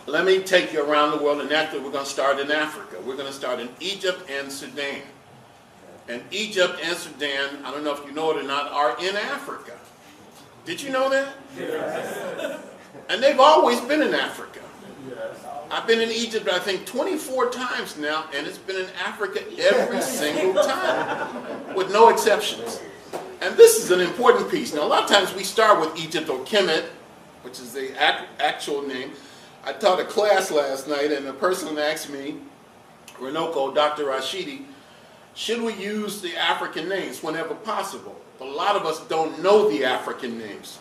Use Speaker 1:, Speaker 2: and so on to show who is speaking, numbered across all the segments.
Speaker 1: let me take you around the world, and after we're going to start in Africa. We're going to start in Egypt and Sudan. And Egypt and Sudan, I don't know if you know it or not, are in Africa. Did you know that? Yes. And they've always been in Africa. I've been in Egypt, I think, 24 times now, and it's been in Africa every single time, with no exceptions. And this is an important piece. Now, a lot of times we start with Egypt or Kemet, which is the actual name. I taught a class last night, and a person asked me, Runoko, Dr. Rashidi, should we use the African names whenever possible? But a lot of us don't know the African names.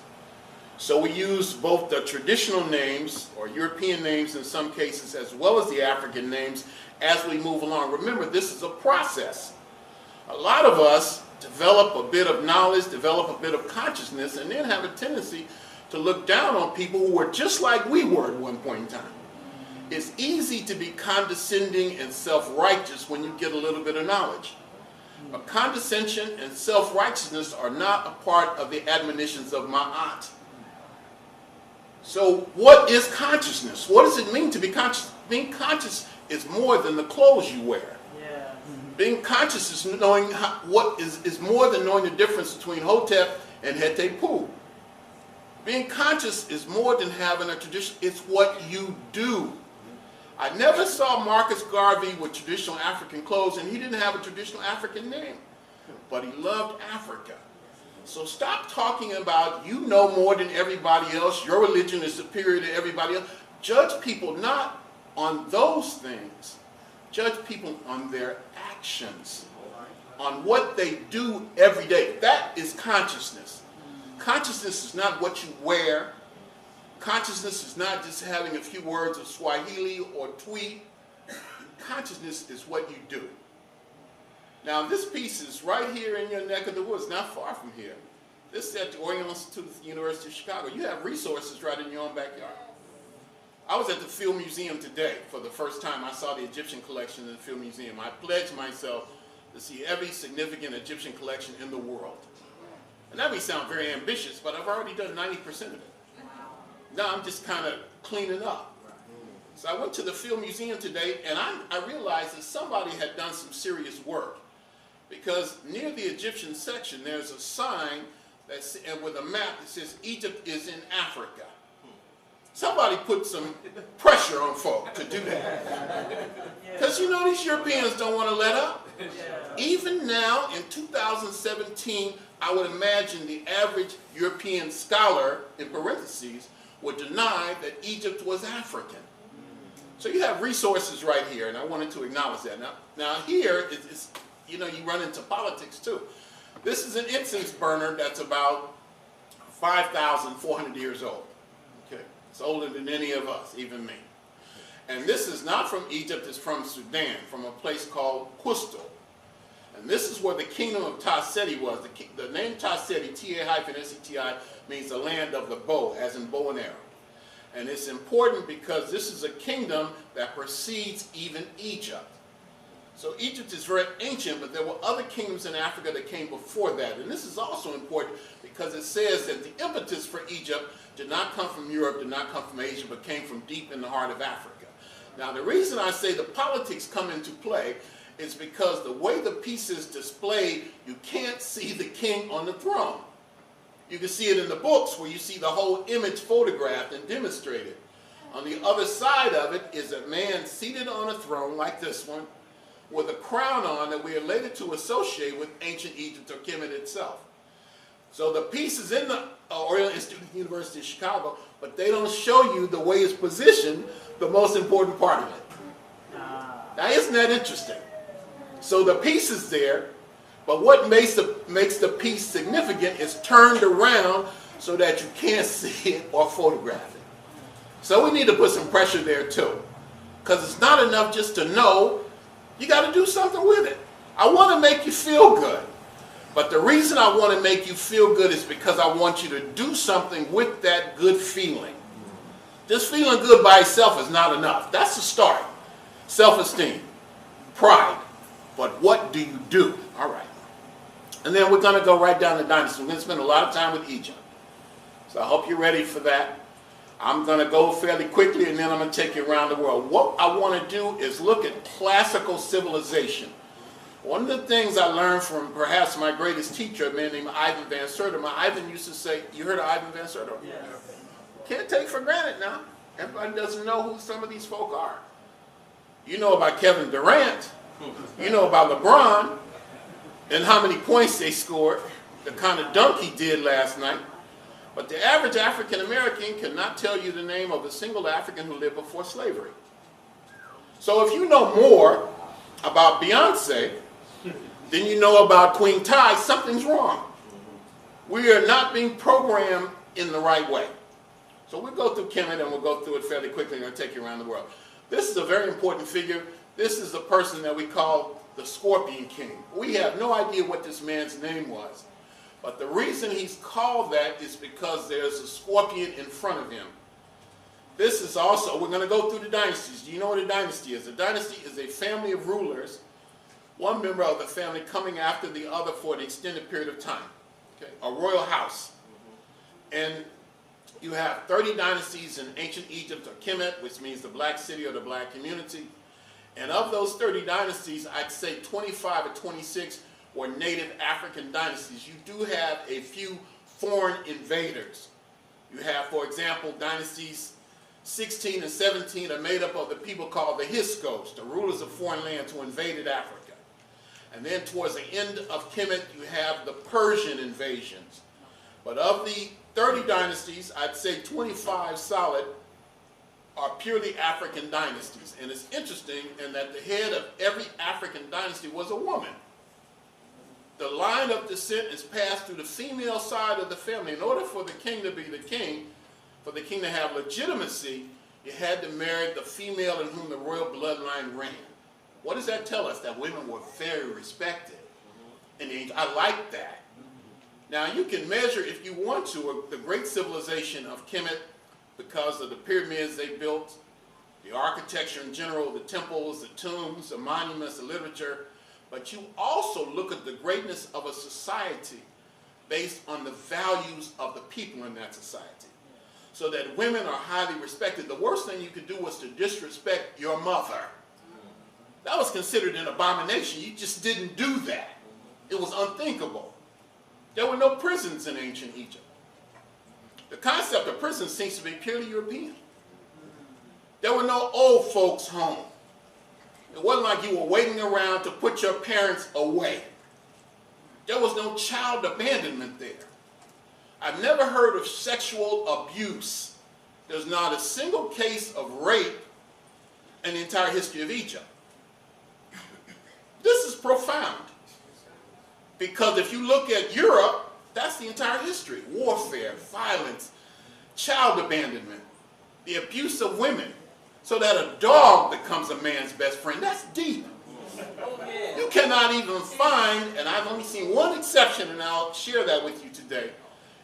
Speaker 1: So we use both the traditional names, or European names in some cases, as well as the African names as we move along. Remember, this is a process. A lot of us develop a bit of knowledge, develop a bit of consciousness, and then have a tendency to look down on people who were just like we were at one point in time. It's easy to be condescending and self-righteous when you get a little bit of knowledge. But condescension and self-righteousness are not a part of the admonitions of my aunt. So what is consciousness? What does it mean to be conscious? Being conscious is more than the clothes you wear. Yeah. Being conscious is knowing is more than knowing the difference between Hotep and Hetepu. Being conscious is more than having a tradition. It's what you do. I never saw Marcus Garvey with traditional African clothes, and he didn't have a traditional African name, but he loved Africa. So stop talking about you know more than everybody else, your religion is superior to everybody else. Judge people not on those things. Judge people on their actions, on what they do every day. That is consciousness. Consciousness is not what you wear. Consciousness is not just having a few words of Swahili or Twi. Consciousness is what you do. Now, this piece is right here in your neck of the woods, not far from here. This is at the Oriental Institute of the University of Chicago. You have resources right in your own backyard. I was at the Field Museum today for the first time. I saw the Egyptian collection in the Field Museum. I pledged myself to see every significant Egyptian collection in the world. And that may sound very ambitious, but I've already done 90% of it. Now I'm just kind of cleaning up. So I went to the Field Museum today, and I realized that somebody had done some serious work. Because near the Egyptian section, there's a sign that's with a map that says Egypt is in Africa. Somebody put some pressure on folk to do that. Because you know these Europeans don't want to let up. Even now in 2017, I would imagine the average European scholar, in parentheses, would deny that Egypt was African. So you have resources right here, and I wanted to acknowledge that. Now here, it's you know, you run into politics too. This is an incense burner that's about 5,400 years old. Okay, it's older than any of us, even me. And this is not from Egypt, it's from Sudan, from a place called KUSH-THE. And this is where the kingdom of Ta-Seti was. The name Ta-Seti, T-A-S-E-T-I, means the land of the bow, as in bow and arrow. And it's important because this is a kingdom that precedes even Egypt. So Egypt is very ancient, but there were other kingdoms in Africa that came before that. And this is also important because it says that the impetus for Egypt did not come from Europe, did not come from Asia, but came from deep in the heart of Africa. Now the reason I say the politics come into play is because the way the piece is displayed, you can't see the king on the throne. You can see it in the books where you see the whole image photographed and demonstrated. On the other side of it is a man seated on a throne like this one, with a crown on that we are later to associate with ancient Egypt or Kemet itself. So the piece is in the Oriental Institute of the University of Chicago, but they don't show you the way it's positioned, the most important part of it. Now isn't that interesting? So the piece is there, but what makes the piece significant is turned around so that you can't see it or photograph it. So we need to put some pressure there too, because it's not enough just to know. You got to do something with it. I want to make you feel good. But the reason I want to make you feel good is because I want you to do something with that good feeling. Just feeling good by itself is not enough. That's the start. Self-esteem, pride. But what do you do? All right. And then we're going to go right down to dynasty. We're going to spend a lot of time with Egypt. So I hope you're ready for that. I'm going to go fairly quickly and then I'm going to take you around the world. What I want to do is look at classical civilization. One of the things I learned from perhaps my greatest teacher, a man named Ivan Van Sertima. Ivan used to say, you heard of Ivan Van Sertima? Yeah. Can't take for granted now. Everybody doesn't know who some of these folk are. You know about Kevin Durant. You know about LeBron and how many points they scored, the kind of dunk he did last night. But the average African American cannot tell you the name of a single African who lived before slavery. So if you know more about Beyonce than you know about Queen Ty, something's wrong. We are not being programmed in the right way. So we'll go through Kemet and we'll go through it fairly quickly and I'll take you around the world. This is a very important figure. This is the person that we call the Scorpion King. We have no idea what this man's name was. But the reason he's called that is because there's a scorpion in front of him. This is also, we're going to go through the dynasties. Do you know what a dynasty is? A dynasty is a family of rulers, one member of the family coming after the other for an extended period of time. Okay? A royal house. And you have 30 dynasties in ancient Egypt, or Kemet, which means the black city or the black community. And of those 30 dynasties, I'd say 25 or 26 were native African dynasties. You do have a few foreign invaders. You have, for example, dynasties 16 and 17 are made up of the people called the Hyksos, the rulers of foreign lands who invaded Africa. And then towards the end of Kemet, you have the Persian invasions. But of the 30 dynasties, I'd say 25 solid are purely African dynasties. And it's interesting in that the head of every African dynasty was a woman. The line of descent is passed through the female side of the family. In order for the king to be the king, for the king to have legitimacy, you had to marry the female in whom the royal bloodline ran. What does that tell us? That women were very respected. And I like that. Now you can measure, if you want to, the great civilization of Kemet because of the pyramids they built, the architecture in general, the temples, the tombs, the monuments, the literature. But you also look at the greatness of a society based on the values of the people in that society. So that women are highly respected. The worst thing you could do was to disrespect your mother. That was considered an abomination. You just didn't do that. It was unthinkable. There were no prisons in ancient Egypt. The concept of prison seems to be purely European. There were no old folks' home. It wasn't like you were waiting around to put your parents away. There was no child abandonment there. I've never heard of sexual abuse. There's not a single case of rape in the entire history of Egypt. This is profound. Because if you look at Europe, that's the entire history. Warfare, violence, child abandonment, the abuse of women, so that a dog becomes a man's best friend. That's deep. You cannot even find, and I've only seen one exception, and I'll share that with you today,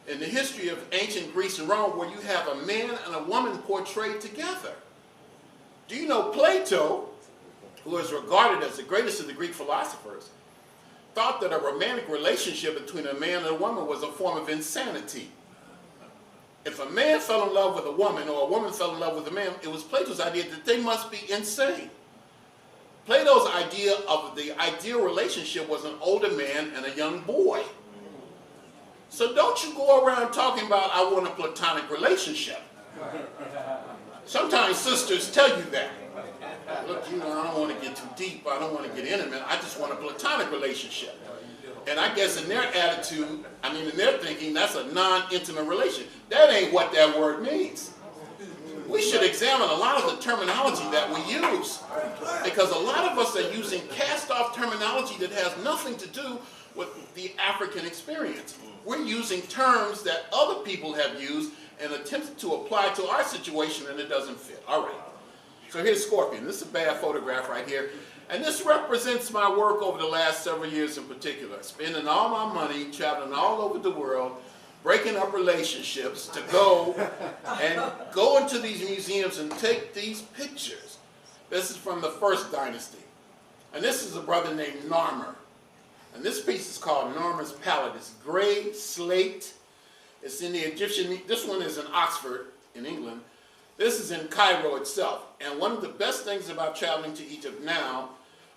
Speaker 1: in the history of ancient Greece and Rome, where you have a man and a woman portrayed together. Do you know Plato, who is regarded as the greatest of the Greek philosophers, thought that a romantic relationship between a man and a woman was a form of insanity. If a man fell in love with a woman or a woman fell in love with a man, it was Plato's idea that they must be insane. Plato's idea of the ideal relationship was an older man and a young boy. So don't you go around talking about, I want a platonic relationship. Sometimes sisters tell you that. Look, you know, I don't want to get too deep. I don't want to get intimate. I just want a platonic relationship. And I guess in their attitude, I mean, in their thinking, that's a non-intimate relation. That ain't what that word means. We should examine a lot of the terminology that we use. Because a lot of us are using cast-off terminology that has nothing to do with the African experience. We're using terms that other people have used and attempted to apply to our situation, and it doesn't fit. All right. So here's Scorpion. This is a bad photograph right here. And this represents my work over the last several years in particular. Spending all my money, traveling all over the world, breaking up relationships to go into these museums and take these pictures. This is from the first dynasty. And this is a brother named Narmer. And this piece is called Narmer's Palette. It's gray slate. It's in the Egyptian, this one is in Oxford. in England. This is in Cairo itself. And one of the best things about traveling to Egypt now,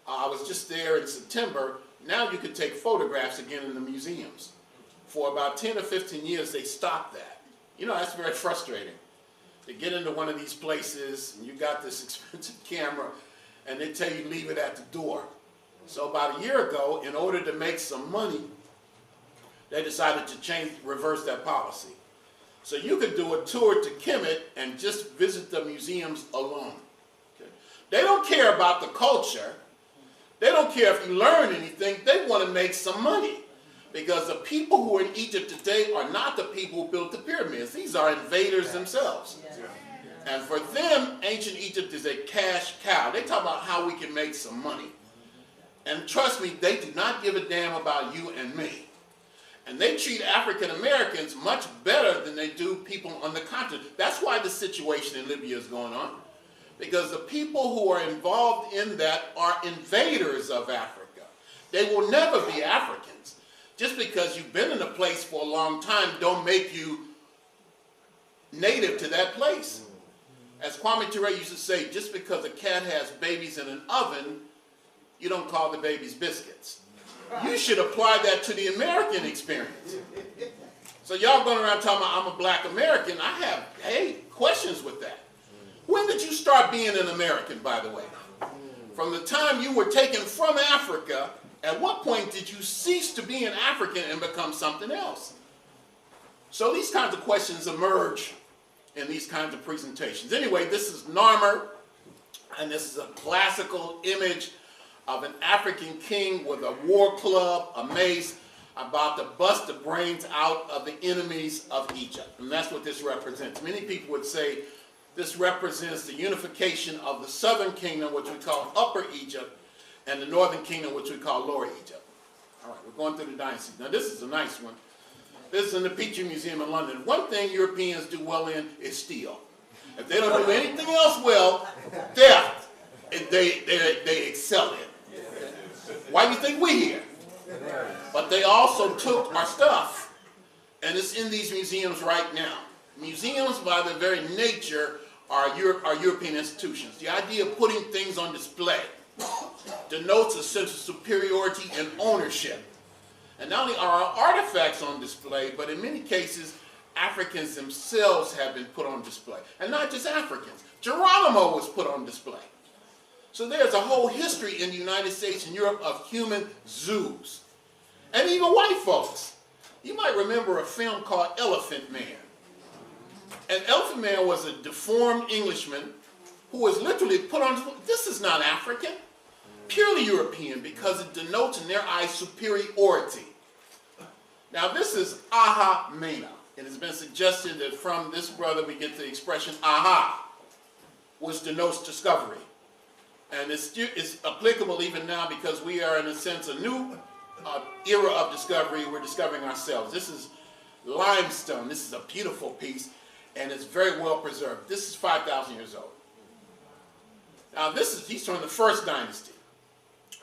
Speaker 1: I was just there in September, now you could take photographs again in the museums. For about 10 or 15 years, they stopped that. You know, that's very frustrating. To get into one of these places, and you got this expensive camera, and they tell you leave it at the door. So about a year ago, in order to make some money, they decided to reverse that policy. So you could do a tour to Kemet and just visit the museums alone. Okay? They don't care about the culture. They don't care if you learn anything. They want to make some money. Because the people who are in Egypt today are not the people who built the pyramids. These are invaders themselves. And for them, ancient Egypt is a cash cow. They talk about how we can make some money. And trust me, they do not give a damn about you and me. And they treat African Americans much better than they do people on the continent. That's why the situation in Libya is going on. Because the people who are involved in that are invaders of Africa. They will never be Africans. Just because you've been in a place for a long time don't make you native to that place. As Kwame Ture used to say, just because a cat has babies in an oven, you don't call the babies biscuits. You should apply that to the American experience. So y'all going around talking about I'm a black American, I have, questions with that. When did you start being an American, by the way? From the time you were taken from Africa, at what point did you cease to be an African and become something else? So these kinds of questions emerge in these kinds of presentations. Anyway, this is Narmer, and this is a classical image of an African king with a war club, a mace, about to bust the brains out of the enemies of Egypt. And that's what this represents. Many people would say this represents the unification of the southern kingdom, which we call Upper Egypt, and the northern kingdom, which we call Lower Egypt. All right, we're going through the dynasties. Now this is a nice one. This is in the Petrie Museum in London. One thing Europeans do well in is steal. If they don't do anything else well, theft, they excel in. Why do you think we're here? But they also took our stuff, and it's in these museums right now. Museums, by their very nature, are European institutions. The idea of putting things on display denotes a sense of superiority and ownership. And not only are our artifacts on display, but in many cases, Africans themselves have been put on display. And not just Africans. Geronimo was put on display. So there's a whole history in the United States and Europe of human zoos. And even white folks. You might remember a film called Elephant Man. And Elephant Man was a deformed Englishman who was literally put on display. This is not African. Purely European, because it denotes in their eyes superiority. Now this is Aha Mena. It has been suggested that from this brother we get the expression aha, which denotes discovery. And it's applicable even now because we are, in a sense, a new era of discovery. We're discovering ourselves. This is limestone. This is a beautiful piece, and it's very well preserved. This is 5,000 years old. Now he's from the first dynasty.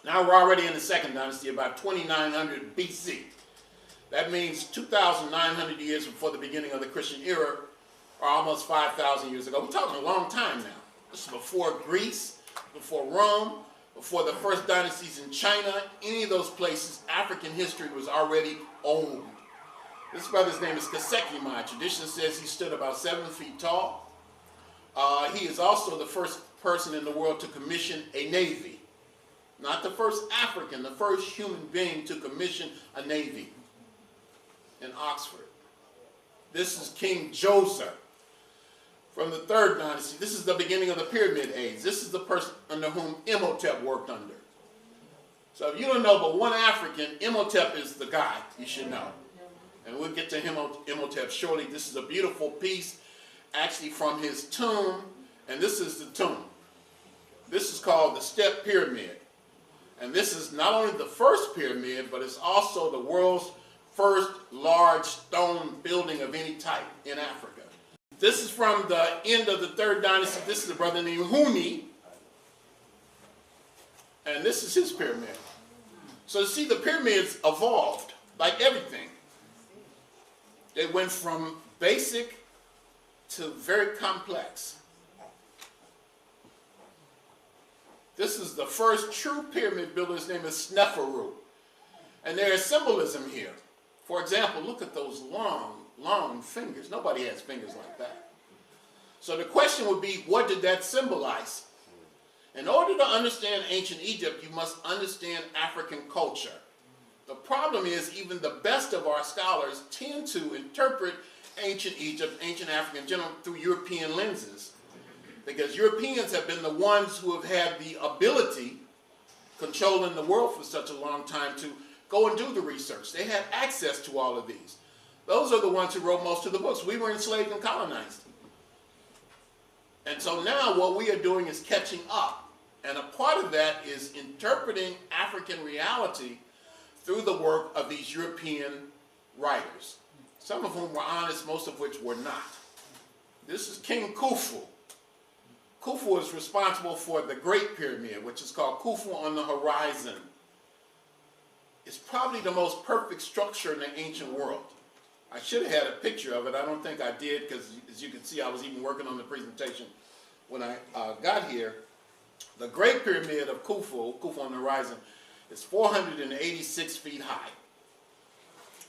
Speaker 1: Now we're already in the second dynasty, about 2900 BC. That means 2,900 years before the beginning of the Christian era, or almost 5,000 years ago. We're talking a long time now. This is before Greece, before Rome, before the first dynasties in China. Any of those places, African history was already owned. This brother's name is Kasekimai. Tradition says he stood about 7 feet tall. He is also the first person in the world to commission a navy. Not the first African, the first human being to commission a navy in Oxford. This is King Djoser from the third dynasty. This is the beginning of the Pyramid Age. This is the person under whom Imhotep worked under. So if you don't know but one African, Imhotep is the guy you should know. And we'll get to Imhotep shortly. This is a beautiful piece actually from his tomb, and this is the tomb. This is called the Step Pyramid. And this is not only the first pyramid, but it's also the world's first large stone building of any type in Africa. This is from the end of the third dynasty. This is a brother named Huni. And this is his pyramid. So see, the pyramids evolved like everything. They went from basic to very complex. This is the first true pyramid builder. His name is Sneferu. And there is symbolism here. For example, look at those long, long fingers. Nobody has fingers like that. So the question would be, what did that symbolize? In order to understand ancient Egypt, you must understand African culture. The problem is, even the best of our scholars tend to interpret ancient Egypt, ancient Africa in general, through European lenses. Because Europeans have been the ones who have had the ability, controlling the world for such a long time, to go and do the research. They had access to all of these. Those are the ones who wrote most of the books. We were enslaved and colonized. And so now what we are doing is catching up. And a part of that is interpreting African reality through the work of these European writers. Some of whom were honest, most of which were not. This is King Khufu. Khufu is responsible for the Great Pyramid, which is called Khufu on the Horizon. It's probably the most perfect structure in the ancient world. I should have had a picture of it. I don't think I did, because as you can see, I was even working on the presentation when I got here. The Great Pyramid of Khufu, Khufu on the Horizon, is 486 feet high,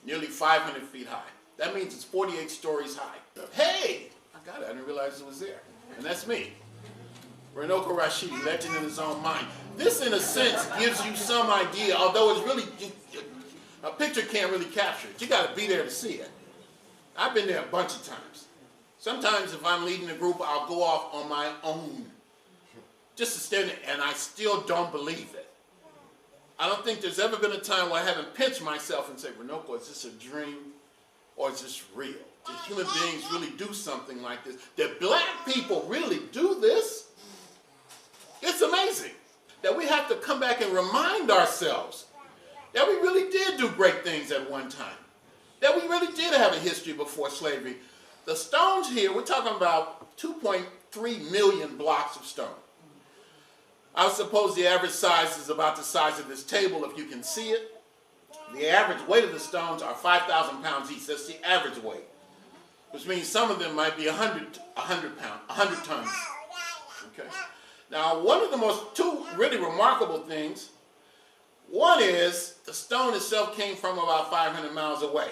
Speaker 1: nearly 500 feet high. That means it's 48 stories high. Hey, I got it. I didn't realize it was there. And that's me. Runoko Rashidi, legend in his own mind. This, in a sense, gives you some idea, although it's really, a picture can't really capture it. You got to be there to see it. I've been there a bunch of times. Sometimes if I'm leading a group, I'll go off on my own, just to stand there, and I still don't believe it. I don't think there's ever been a time where I haven't pinched myself and said, Runoko, is this a dream or is this real? Did human beings really do something like this? Did black people really do this? It's amazing that we have to come back and remind ourselves that we really did do great things at one time. That we really did have a history before slavery. The stones here, we're talking about 2.3 million blocks of stone. I suppose the average size is about the size of this table, if you can see it. The average weight of the stones are 5,000 pounds each. That's the average weight. Which means some of them might be 100 tons. Okay. Now, one of the two really remarkable things, one is the stone itself came from about 500 miles away.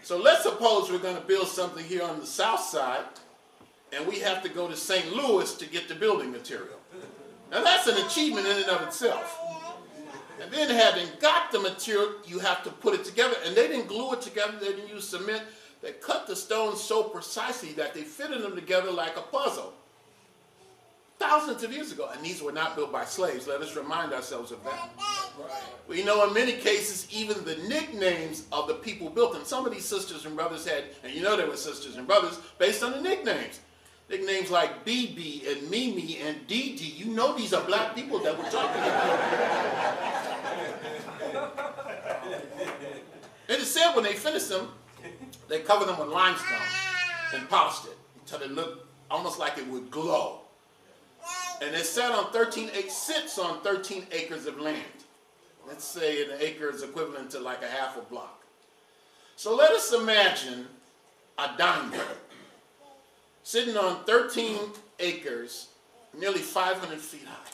Speaker 1: So let's suppose we're going to build something here on the south side, and we have to go to St. Louis to get the building material. Now that's an achievement in and of itself. And then having got the material, you have to put it together. And they didn't glue it together, they didn't use cement. They cut the stones so precisely that they fitted them together like a puzzle. Thousands of years ago. And these were not built by slaves. Let us remind ourselves of that. We know in many cases, even the nicknames of the people who built them. Some of these sisters and brothers had, and you know they were sisters and brothers, based on the nicknames. Nicknames like BB and Mimi and Didi. You know these are black people that we're talking about. It is said when they finished them, they covered them with limestone and polished it until it looked almost like it would glow. And it sits on 13 acres of land. Let's say an acre is equivalent to like a half a block. So let us imagine a diamond sitting on 13 acres, nearly 500 feet high.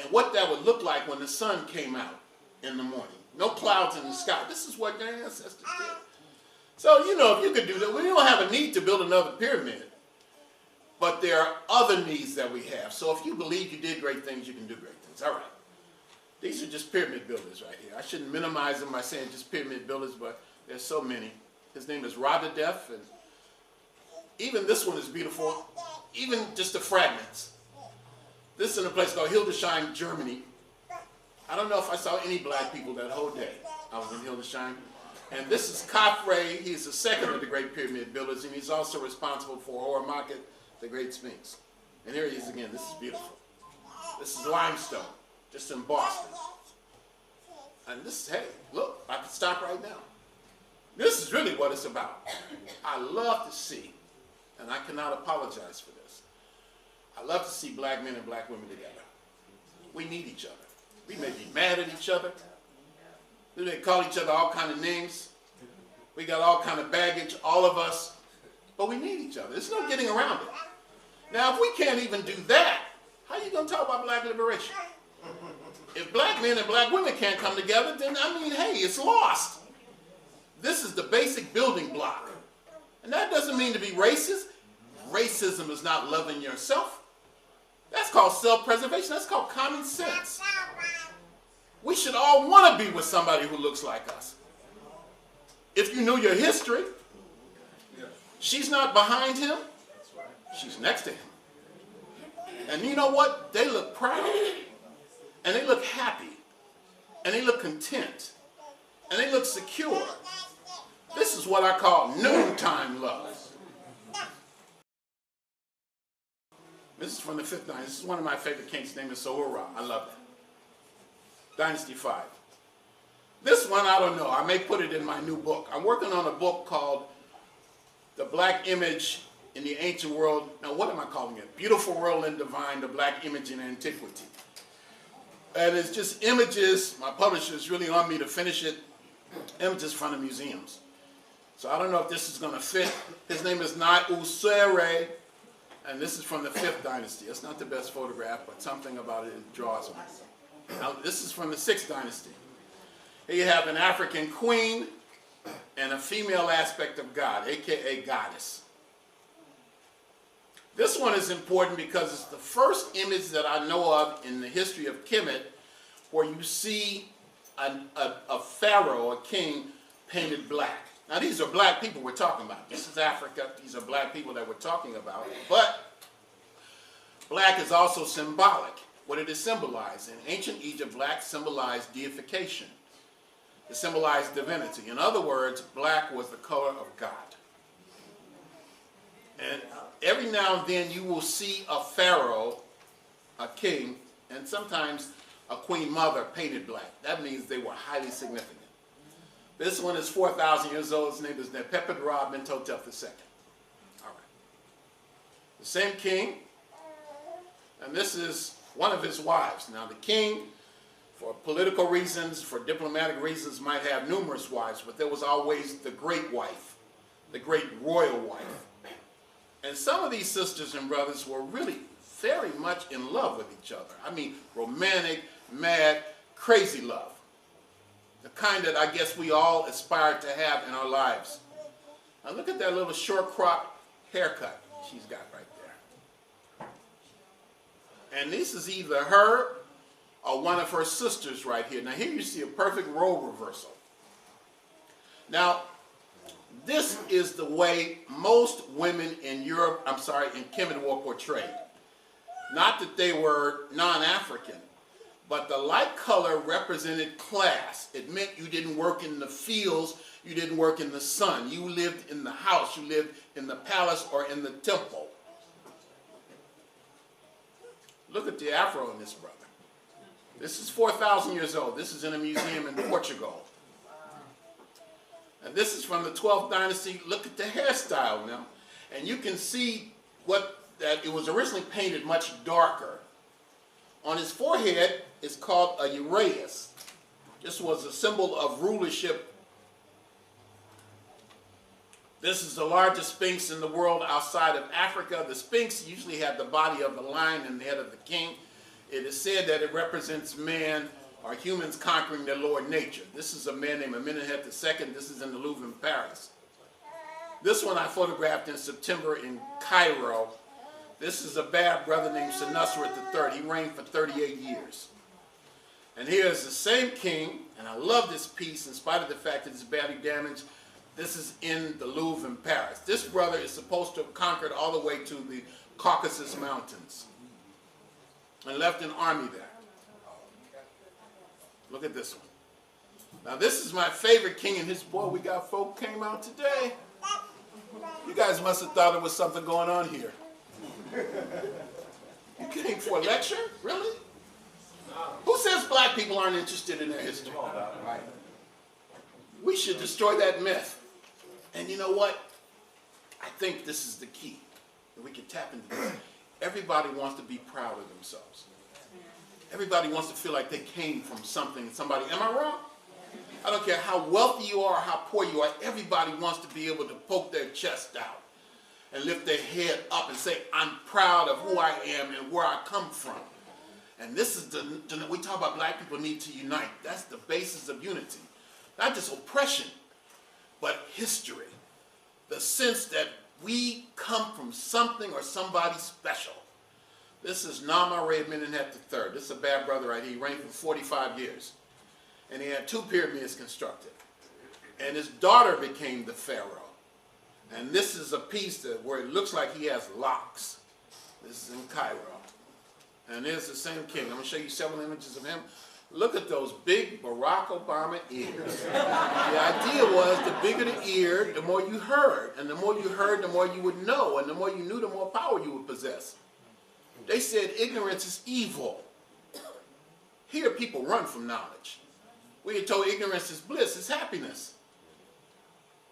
Speaker 1: And what that would look like when the sun came out in the morning. No clouds in the sky. This is what their ancestors did. So, you know, if you could do that, we don't have a need to build another pyramid. But there are other needs that we have. So if you believe you did great things, you can do great things. All right. These are just pyramid builders right here. I shouldn't minimize them by saying just pyramid builders, but there's so many. His name is Rashidi, and even this one is beautiful, even just the fragments. This is in a place called Hildesheim, Germany. I don't know if I saw any black people that whole day. I was in Hildesheim. And this is Khafre. He's the second of the great pyramid builders, and he's also responsible for Horamaket, the Great Sphinx. And here he is again. This is beautiful. This is limestone, just in Boston. And this, hey, look, I can stop right now. This is really what it's about. I love to see, and I cannot apologize for this, I love to see black men and black women together. We need each other. We may be mad at each other. We may call each other all kind of names. We got all kind of baggage, all of us. but we need each other. There's no getting around it. Now, if we can't even do that, how are you going to talk about black liberation? If black men and black women can't come together, then, I mean, hey, it's lost. This is the basic building block. And that doesn't mean to be racist. Racism is not loving yourself. That's called self-preservation. That's called common sense. We should all want to be with somebody who looks like us. If you knew your history, she's not behind him, she's next to him. And you know what? They look proud, and they look happy, and they look content, and they look secure. This is what I call noontime love. This is from the 5th dynasty. This is one of my favorite kings. His name is Sahura. I love that. Dynasty 5. This one, I don't know. I may put it in my new book. I'm working on a book called The Black Image in the Ancient World. Now, what am I calling it? Beautiful World and Divine, The Black Image in Antiquity. And it's just images. My publishers really want me to finish it. Images from the museums. So I don't know if this is going to fit. His name is Usere, and this is from the 5th dynasty. It's not the best photograph, but something about it draws me. Now, this is from the 6th dynasty. Here you have an African queen and a female aspect of God, aka goddess. This one is important because it's the first image that I know of in the history of Kemet where you see a pharaoh, a king, painted black. Now these are black people we're talking about. This is Africa. These are black people that we're talking about. But black is also symbolic. What did it symbolize? In ancient Egypt, black symbolized deification. It symbolized divinity. In other words, black was the color of God. And every now and then you will see a pharaoh, a king, and sometimes a queen mother painted black. That means they were highly significant. This one is 4,000 years old. His name is Nepeped-Ra Mentuhotep II. All right. The same king, and this is one of his wives. Now the king, for political reasons, for diplomatic reasons, might have numerous wives, but there was always the great wife, the great royal wife. And some of these sisters and brothers were really very much in love with each other. I mean, romantic, mad, crazy love. The kind that I guess we all aspire to have in our lives. Now look at that little short crop haircut she's got right there. And this is either her or one of her sisters right here. Now here you see a perfect role reversal. Now, this is the way most women in Europe, in Kemet were portrayed. Not that they were non-African, but the light color represented class. It meant you didn't work in the fields, you didn't work in the sun. You lived in the house, you lived in the palace or in the temple. Look at the afro in this brother. This is 4,000 years old. This is in a museum in Portugal. And this is from the 12th dynasty. Look at the hairstyle now. And you can see that it was originally painted much darker. On his forehead is called a uraeus. This was a symbol of rulership. This is the largest sphinx in the world outside of Africa. The sphinx usually had the body of the lion and the head of the king. It is said that it represents man or humans conquering their Lord nature. This is a man named Amenhotep II. This is in the Louvre in Paris. This one I photographed in September in Cairo. This is a bad brother named Senusret III. He reigned for 38 years. And here is the same king, and I love this piece in spite of the fact that it's badly damaged. This is in the Louvre in Paris. This brother is supposed to have conquered all the way to the Caucasus Mountains and left an army there. Look at this one. Now this is my favorite king and his boy. We got folk came out today. You guys must have thought there was something going on here. You came for a lecture? Really? Who says black people aren't interested in their history? We should destroy that myth. And you know what? I think this is the key. And we can tap into this. Everybody wants to be proud of themselves. Everybody wants to feel like they came from something, somebody. Am I wrong? I don't care how wealthy you are or how poor you are. Everybody wants to be able to poke their chest out and lift their head up and say, I'm proud of who I am and where I come from. And this is we talk about black people need to unite. That's the basis of unity. Not just oppression, but history. The sense that we come from something or somebody special. This is Nama Red Amenhotep III. This is a bad brother right here. He reigned for 45 years. And he had 2 pyramids constructed. And his daughter became the pharaoh. And this is a piece where it looks like he has locks. This is in Cairo. And there's the same king. I'm going to show you several images of him. Look at those big Barack Obama ears. The idea was the bigger the ear, the more you heard. And the more you heard, the more you would know. And the more you knew, the more power you would possess. They said ignorance is evil. Here people run from knowledge. We are told ignorance is bliss, it's happiness.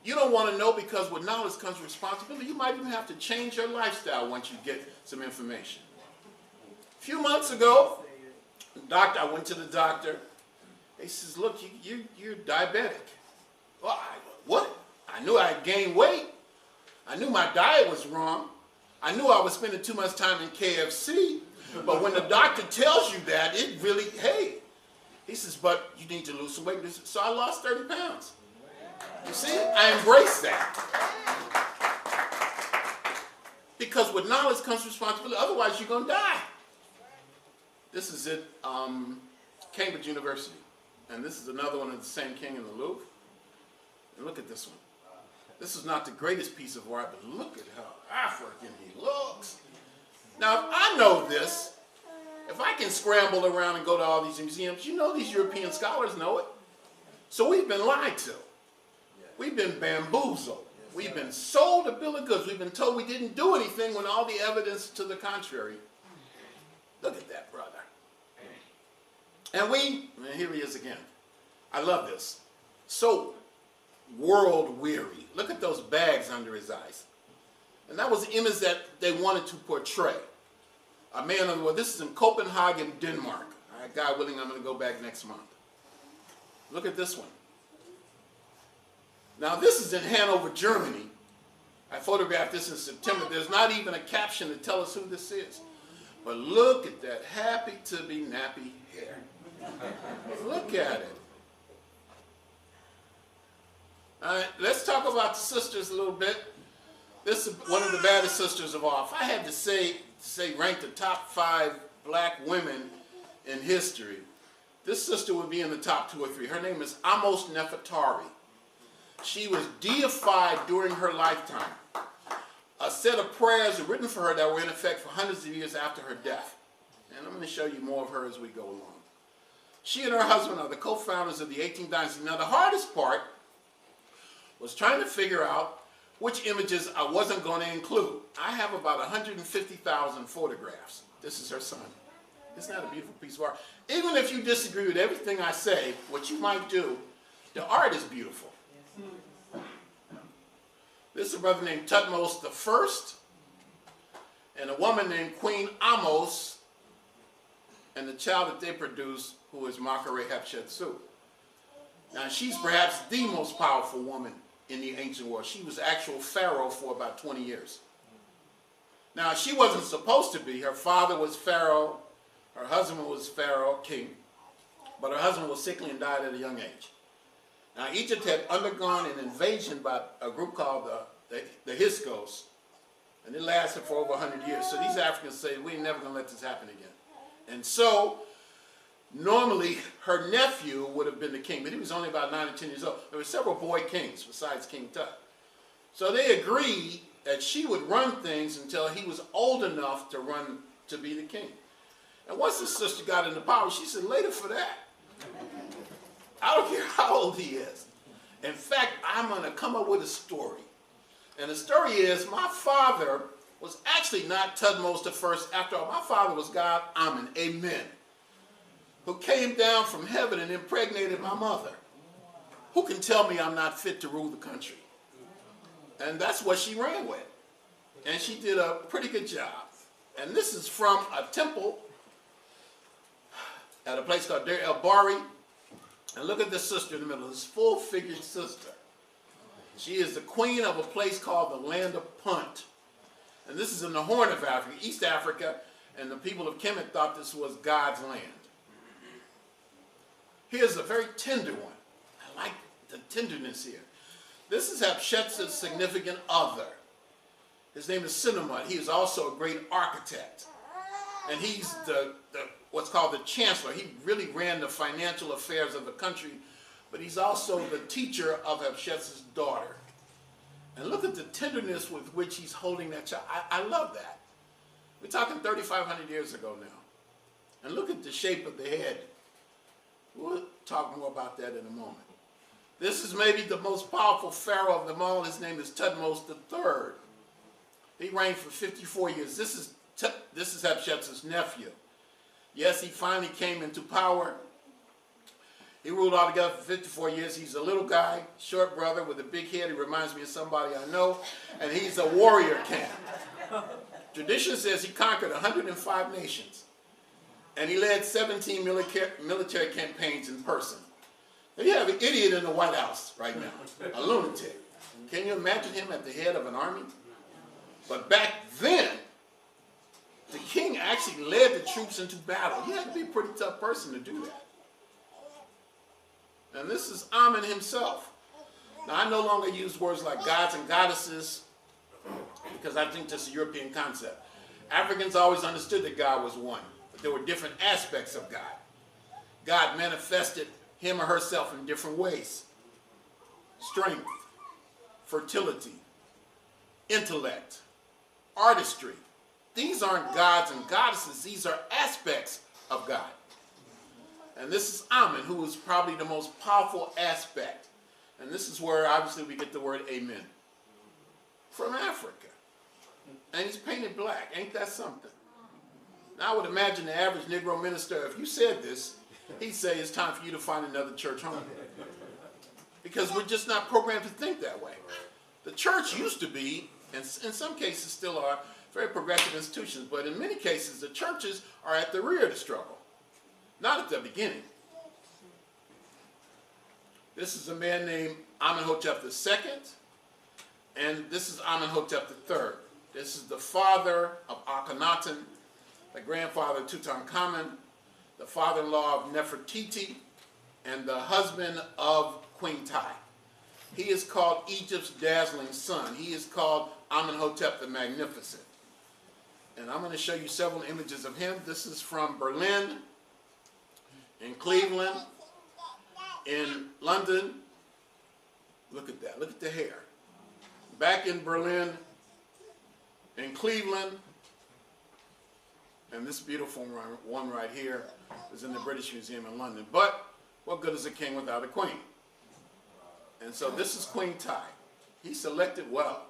Speaker 1: You don't want to know because with knowledge comes responsibility. You might even have to change your lifestyle once you get some information. A few months ago, I went to the doctor. He says, look, you're diabetic. Well, what? I knew I had gained weight. I knew my diet was wrong. I knew I was spending too much time in KFC. But when the doctor tells you that, it really, hey. He says, but you need to lose some weight. So I lost 30 pounds. You see, I embrace that. Because with knowledge comes responsibility. Otherwise, you're going to die. This is at Cambridge University. And this is another one of the same king in the Louvre. And look at this one. This is not the greatest piece of art, but look at how African he looks. Now, if I know this, if I can scramble around and go to all these museums, you know these European scholars know it. So we've been lied to. We've been bamboozled. We've been sold a bill of goods. We've been told we didn't do anything when all the evidence to the contrary. Look at that, brother. And here he is again. I love this. So world weary. Look at those bags under his eyes. And that was the image that they wanted to portray. A man of the world. This is in Copenhagen, Denmark. All right, God willing, I'm going to go back next month. Look at this one. Now, this is in Hanover, Germany. I photographed this in September. There's not even a caption to tell us who this is. But look at that happy-to-be-nappy hair. Look at it. All right, let's talk about the sisters a little bit. This is one of the baddest sisters of all. If I had to say rank the top 5 black women in history, this sister would be in the top 2 or 3. Her name is Amos Nefertari. She was deified during her lifetime. A set of prayers were written for her that were in effect for hundreds of years after her death. And I'm going to show you more of her as we go along. She and her husband are the co-founders of the 18th dynasty. Now, the hardest part was trying to figure out which images I wasn't going to include. I have about 150,000 photographs. This is her son. Isn't that a beautiful piece of art? Even if you disagree with everything I say, what you might do, the art is beautiful. This is a brother named Thutmose I and a woman named Queen Amos and the child that they produced, who is Makare Hatshepsut. Now, she's perhaps the most powerful woman in the ancient world. She was actual pharaoh for about 20 years. Now, she wasn't supposed to be. Her father was pharaoh. Her husband was pharaoh, king. But her husband was sickly and died at a young age. Now, Egypt had undergone an invasion by a group called the Hyksos, and it lasted for over 100 years. So these Africans say, we ain't never going to let this happen again. And so, normally, her nephew would have been the king, but he was only about 9 or 10 years old. There were several boy kings besides King Tut. So they agreed that she would run things until he was old enough to be the king. And once his sister got into power, she said, later for that. I don't care how old he is. In fact, I'm going to come up with a story. And the story is, my father was actually not Thutmose I. After all, my father was God, Amen, Amen, who came down from heaven and impregnated my mother. Who can tell me I'm not fit to rule the country? And that's what she ran with. And she did a pretty good job. And this is from a temple at a place called Deir el-Bahri. And look at this sister in the middle, this full-figured sister. She is the queen of a place called the Land of Punt. And this is in the Horn of Africa, East Africa, and the people of Kemet thought this was God's land. Here's a very tender one. I like the tenderness here. This is Hatshepsut's significant other. His name is Sinemut. He is also a great architect. And he's what's called the chancellor. He really ran the financial affairs of the country, but he's also the teacher of Hatshepsut's daughter. And look at the tenderness with which he's holding that child. I love that. We're talking 3,500 years ago now. And look at the shape of the head. We'll talk more about that in a moment. This is maybe the most powerful pharaoh of them all. His name is Thutmose III. He reigned for 54 years. This is Hatshepsut's nephew. Yes, he finally came into power. He ruled altogether for 54 years. He's a little guy, short brother with a big head. He reminds me of somebody I know. And he's a warrior king. Tradition says he conquered 105 nations. And he led 17 military campaigns in person. Now you have an idiot in the White House right now, a lunatic. Can you imagine him at the head of an army? But back then, the king actually led the troops into battle. He had to be a pretty tough person to do that. And this is Amen himself. Now, I no longer use words like gods and goddesses because I think that's a European concept. Africans always understood that God was one, but there were different aspects of God. God manifested him or herself in different ways. Strength, fertility, intellect, artistry. These aren't gods and goddesses. These are aspects of God. And this is Amen, who is probably the most powerful aspect. And this is where, obviously, we get the word amen. From Africa. And he's painted black. Ain't that something? Now, I would imagine the average Negro minister, if you said this, he'd say it's time for you to find another church home. Because we're just not programmed to think that way. The church used to be, and in some cases still are, very progressive institutions. But in many cases, the churches are at the rear of the struggle. Not at the beginning. This is a man named Amenhotep II, and this is Amenhotep III. This is the father of Akhenaten, the grandfather of Tutankhamun, the father-in-law of Nefertiti, and the husband of Queen Tai. He is called Egypt's dazzling son. He is called Amenhotep the Magnificent. And I'm going to show you several images of him. This is from Berlin, in Cleveland, in London. Look at that. Look at the hair. Back in Berlin, in Cleveland, and this beautiful one right here is in the British Museum in London. But what good is a king without a queen? And so this is Queen Tai. He selected well.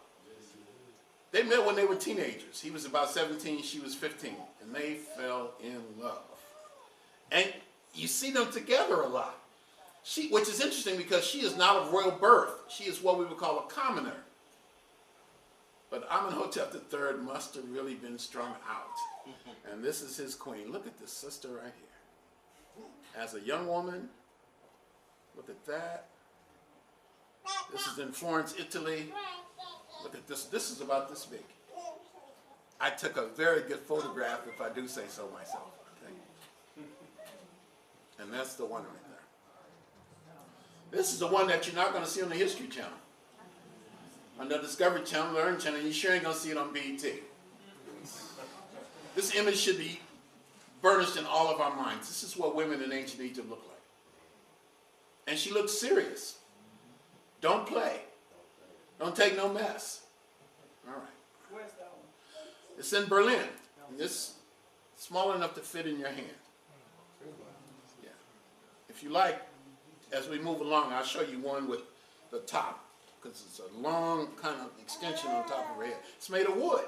Speaker 1: They met when they were teenagers. He was about 17, she was 15, and they fell in love. And you see them together a lot. Which is interesting because she is not of royal birth. She is what we would call a commoner. But Amenhotep III must have really been strung out. And this is his queen. Look at this sister right here. As a young woman, look at that. This is in Florence, Italy. Look at this. This is about this big. I took a very good photograph, if I do say so myself. Okay? And that's the one right there. This is the one that you're not going to see on the History Channel. On the Discovery Channel, Learning Channel, you sure ain't going to see it on BET. This image should be burnished in all of our minds. This is what women in ancient Egypt look like. And she looks serious. Don't play. Don't take no mess. All right.
Speaker 2: Where's that one?
Speaker 1: It's in Berlin. And it's small enough to fit in your hand. Yeah. If you like, as we move along, I'll show you one with the top. Because it's a long kind of extension on top of her head. It's made of wood.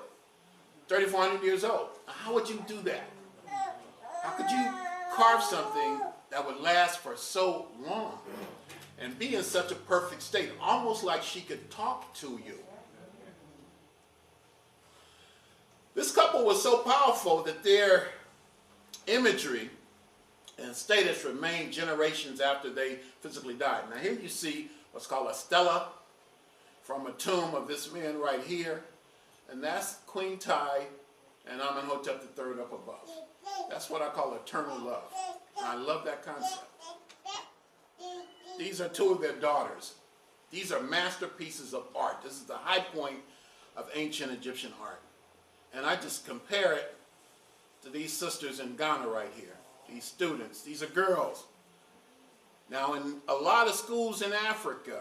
Speaker 1: 3,400 years old. Now, how would you do that? How could you carve something that would last for so long and be in such a perfect state, almost like she could talk to you? This couple was so powerful that their imagery and status remained generations after they physically died. Now here you see what's called a stela from a tomb of this man right here. And that's Queen Ty and Amenhotep III up above. That's what I call eternal love. And I love that concept. These are two of their daughters. These are masterpieces of art. This is the high point of ancient Egyptian art. And I just compare it to these sisters in Ghana right here. These students, these are girls. Now in a lot of schools in Africa,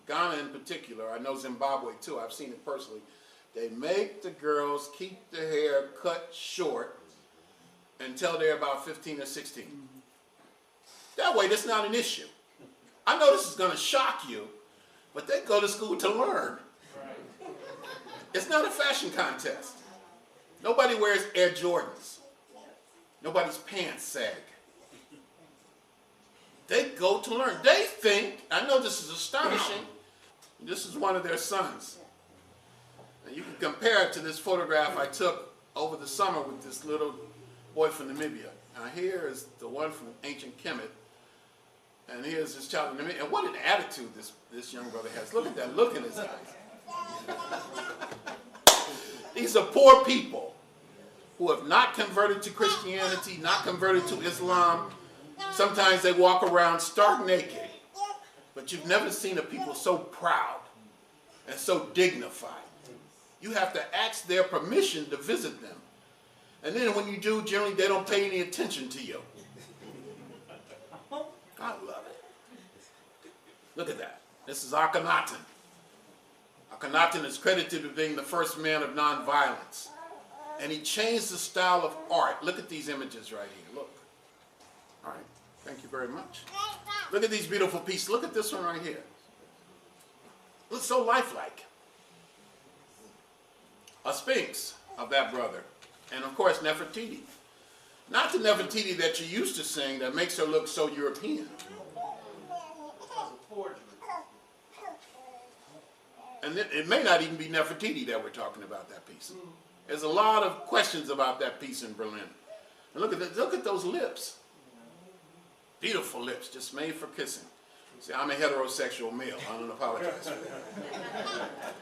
Speaker 1: Ghana in particular, I know Zimbabwe too, I've seen it personally, they make the girls keep their hair cut short until they're about 15 or 16. That way, that's not an issue. I know this is going to shock you, but they go to school to learn. It's not a fashion contest. Nobody wears Air Jordans. Nobody's pants sag. They go to learn. They think, I know this is astonishing, this is one of their sons. And you can compare it to this photograph I took over the summer with this little boy from Namibia. Now here is the one from ancient Kemet. And here's this child in Namibia. And what an attitude this young brother has. Look at that look in his eyes. These are poor people who have not converted to Christianity, not converted to Islam. Sometimes they walk around stark naked. But you've never seen a people so proud and so dignified. You have to ask their permission to visit them. And then when you do, generally they don't pay any attention to you. I love it. Look at that. This is Akhenaten. Akhenaten is credited with being the first man of nonviolence. And he changed the style of art. Look at these images right here. Look. All right. Thank you very much. Look at these beautiful pieces. Look at this one right here. Looks so lifelike. A sphinx of that brother. And of course, Nefertiti. Not the Nefertiti that you used to sing that makes her look so European. And it may not even be Nefertiti that we're talking about that piece. There's a lot of questions about that piece in Berlin. And look at those lips. Beautiful lips, just made for kissing. See, I'm a heterosexual male. I don't apologize for that.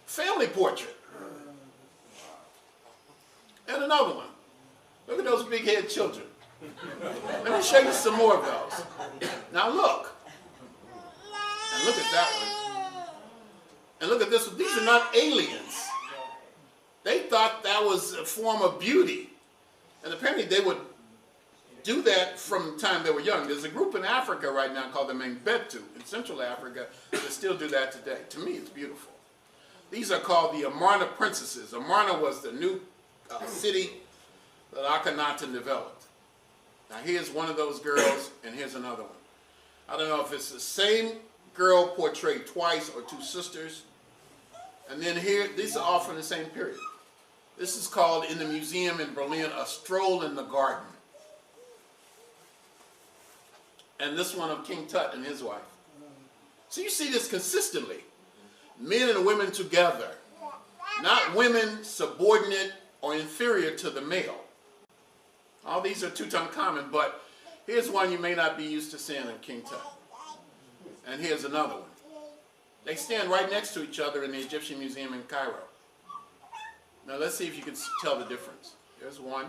Speaker 1: Family portrait. And another one. Look at those big-headed children. Let me show you some more of those. Now look. And look at that one. And look at this one. These are not aliens. They thought that was a form of beauty. And apparently they would do that from the time they were young. There's a group in Africa right now called the Mangbetu in Central Africa that still do that today. To me, it's beautiful. These are called the Amarna princesses. Amarna was the new city that Akhenaten developed. Now here's one of those girls, and here's another one. I don't know if it's the same girl portrayed twice or two sisters. And then here, these are all from the same period. This is called, in the museum in Berlin, A Stroll in the Garden. And this one of King Tut and his wife. So you see this consistently. Men and women together. Not women subordinate or inferior to the male. All these are Tutankhamun, but here's one you may not be used to seeing in King Tut. And here's another one. They stand right next to each other in the Egyptian Museum in Cairo. Now let's see if you can tell the difference. There's one.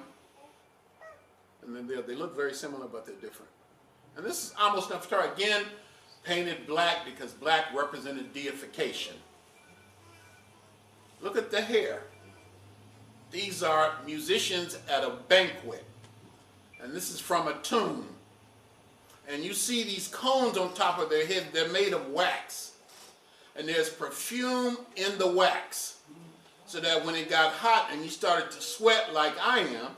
Speaker 1: And then they look very similar, but they're different. And this is almost Nefertari, again, painted black because black represented deification. Look at the hair. These are musicians at a banquet. And this is from a tomb. And you see these cones on top of their head, they're made of wax. And there's perfume in the wax. So that when it got hot and you started to sweat like I am,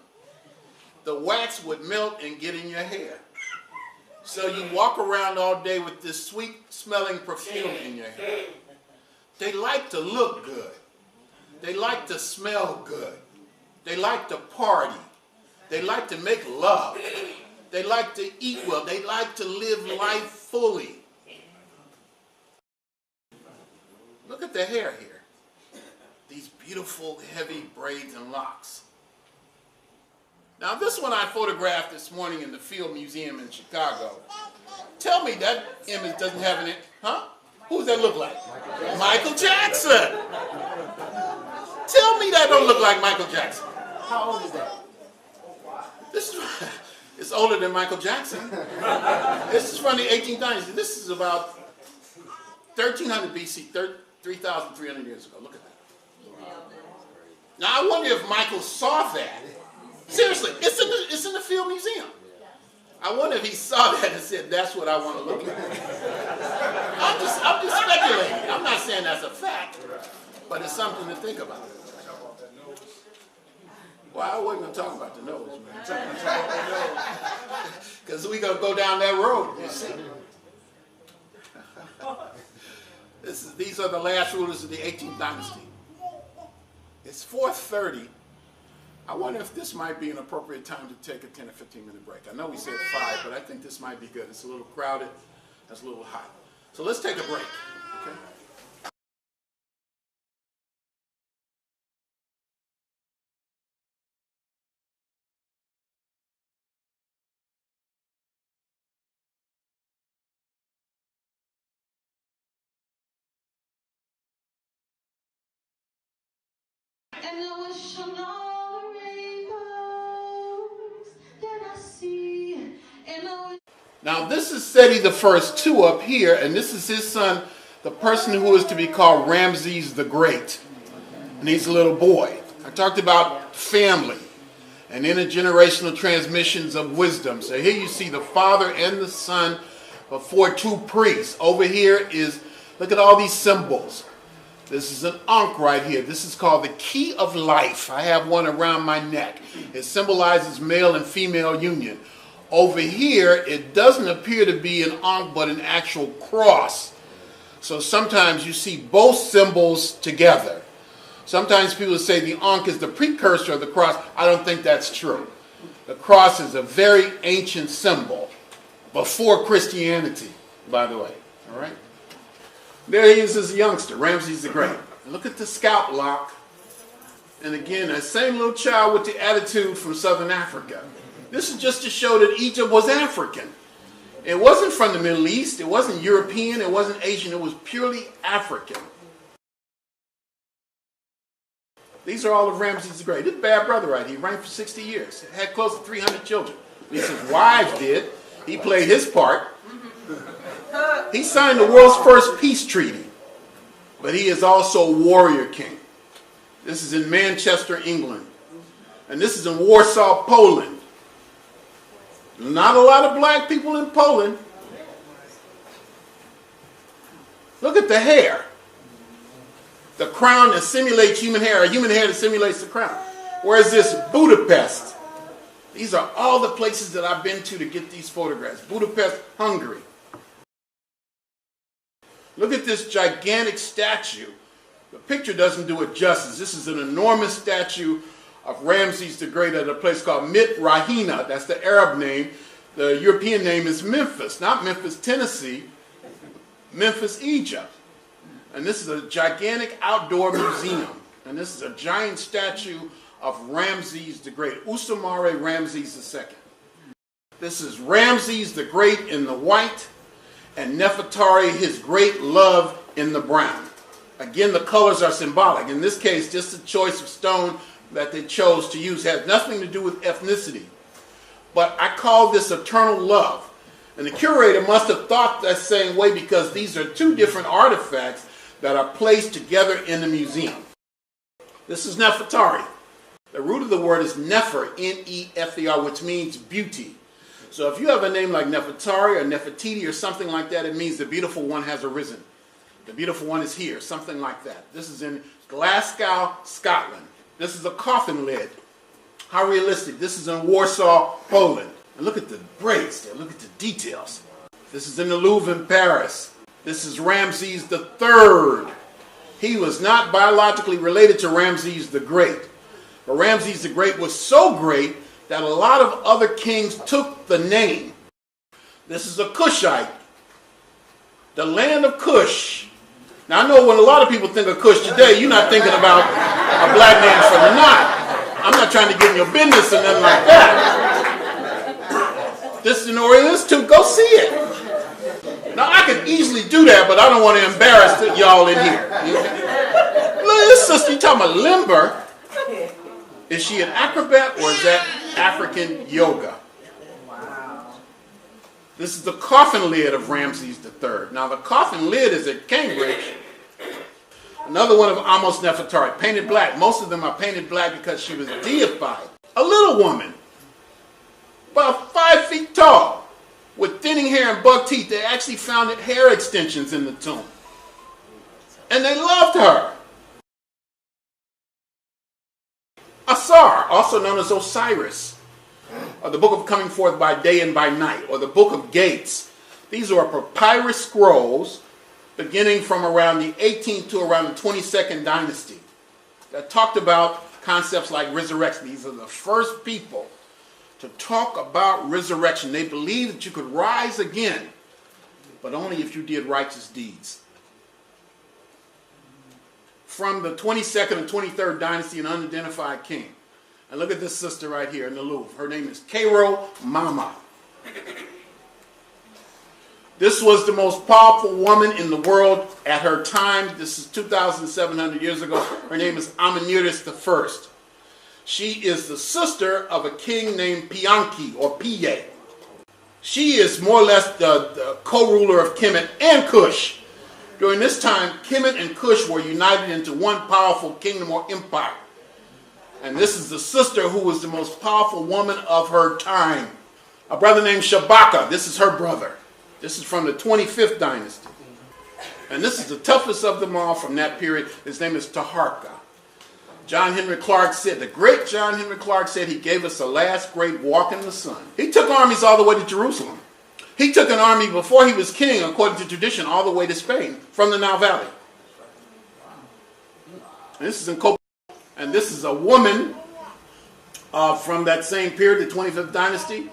Speaker 1: the wax would melt and get in your hair. So you walk around all day with this sweet smelling perfume in your hair. They like to look good. They like to smell good. They like to party. They like to make love. They like to eat well. They like to live life fully. Look at the hair here. These beautiful, heavy braids and locks. Now this one I photographed this morning in the Field Museum in Chicago. Tell me that image doesn't have any, huh? Who does that look like? Michael Jackson. Tell me that don't look like Michael Jackson.
Speaker 3: How old is that?
Speaker 1: This is, it's older than Michael Jackson. This is from the 1890s. This is about 1300 BC, 3,300 years ago. Look at that. Now I wonder if Michael saw that. Seriously, it's in the Field Museum. I wonder if he saw that and said, "That's what I want to look like." I'm just speculating. I'm not saying that's a fact, but it's something to think about. Well, I wasn't going to talk about the nose, man. Because we're going to go down that road, you see. These are the last rulers of the 18th dynasty. It's 4:30. I wonder if this might be an appropriate time to take a 10 or 15-minute break. I know we said 5, but I think this might be good. It's a little crowded. It's a little hot. So let's take a break, okay?
Speaker 2: And I wish on all the rainbows that I see. And I wish.
Speaker 1: Now this is Seti the First II up here, and this is his son, the person who is to be called Ramses the Great. And he's a little boy. I talked about family and intergenerational transmissions of wisdom. So here you see the father and the son before 2 priests. Over here is, look at all these symbols. This is an ankh right here. This is called the key of life. I have one around my neck. It symbolizes male and female union. Over here, it doesn't appear to be an ankh, but an actual cross. So sometimes you see both symbols together. Sometimes people say the ankh is the precursor of the cross. I don't think that's true. The cross is a very ancient symbol before Christianity, by the way. All right? There he is as a youngster, Ramses the Great. And look at the scalp lock. And again, that same little child with the attitude from Southern Africa. This is just to show that Egypt was African. It wasn't from the Middle East. It wasn't European. It wasn't Asian. It was purely African. These are all of Ramses the Great. This bad brother right here. He reigned for 60 years. Had close to 300 children. At least his wives did. He played his part. He signed the world's first peace treaty, but he is also a warrior king. This is in Manchester, England, and this is in Warsaw, Poland. Not a lot of black people in Poland. Look at the hair. The crown that simulates human hair, a human hair that simulates the crown. Whereas this Budapest, these are all the places that I've been to get these photographs. Budapest, Hungary. Look at this gigantic statue. The picture doesn't do it justice. This is an enormous statue of Ramses the Great at a place called Mit Rahina. That's the Arab name. The European name is Memphis. Not Memphis, Tennessee. Memphis, Egypt. And this is a gigantic outdoor museum. And this is a giant statue of Ramses the Great. Usamare Ramses II. This is Ramses the Great in the white, and Nefertari, his great love, in the brown. Again, the colors are symbolic. In this case, just the choice of stone that they chose to use has nothing to do with ethnicity. But I call this eternal love. And the curator must have thought that same way because these are 2 different artifacts that are placed together in the museum. This is Nefertari. The root of the word is Nefer, N-E-F-E-R, which means beauty. So if you have a name like Nefertari or Nefertiti or something like that, it means the beautiful one has arisen. The beautiful one is here, something like that. This is in Glasgow, Scotland. This is a coffin lid. How realistic. This is in Warsaw, Poland. And look at the braids there. Look at the details. This is in the Louvre in Paris. This is Ramses III. He was not biologically related to Ramses the Great. But Ramses the Great was so great that a lot of other kings took the name. This is a Kushite. The land of Kush. Now I know when a lot of people think of Kush today, you're not thinking about a black man from the Nile. I'm not trying to get in your business or nothing like that. This is in New Orleans too. Go see it. Now I could easily do that, but I don't want to embarrass y'all in here. Look at this sister, you talking about limber. Is she an acrobat or is that African yoga?
Speaker 3: Wow.
Speaker 1: This is the coffin lid of Ramses III. Now the coffin lid is at Cambridge. Another one of Amos Nefertari, painted black. Most of them are painted black because she was deified. A little woman, about 5 feet tall, with thinning hair and buck teeth. They actually found hair extensions in the tomb. And they loved her. Asar, also known as Osiris, or the Book of Coming Forth by Day and by Night, or the Book of Gates. These are papyrus scrolls beginning from around the 18th to around the 22nd dynasty that talked about concepts like resurrection. These are the first people to talk about resurrection. They believed that you could rise again, but only if you did righteous deeds. From the 22nd and 23rd dynasty, an unidentified king. And look at this sister right here in the Louvre. Her name is Cairo Mama. This was the most powerful woman in the world at her time. This is 2,700 years ago. Her name is Amenertes I. She is the sister of a king named Pianki, or Piye. She is more or less the co-ruler of Kemet and Kush. During this time, Kemet and Kush were united into one powerful kingdom or empire. And this is the sister who was the most powerful woman of her time. A brother named Shabaka. This is her brother. This is from the 25th dynasty. And this is the toughest of them all from that period. His name is Taharka. John Henry Clark said, the great John Henry Clark said, he gave us the last great walk in the sun. He took armies all the way to Jerusalem. He took an army before he was king, according to tradition, all the way to Spain from the Nile Valley. And this is in Copenhagen. And this is a woman from that same period, the 25th dynasty.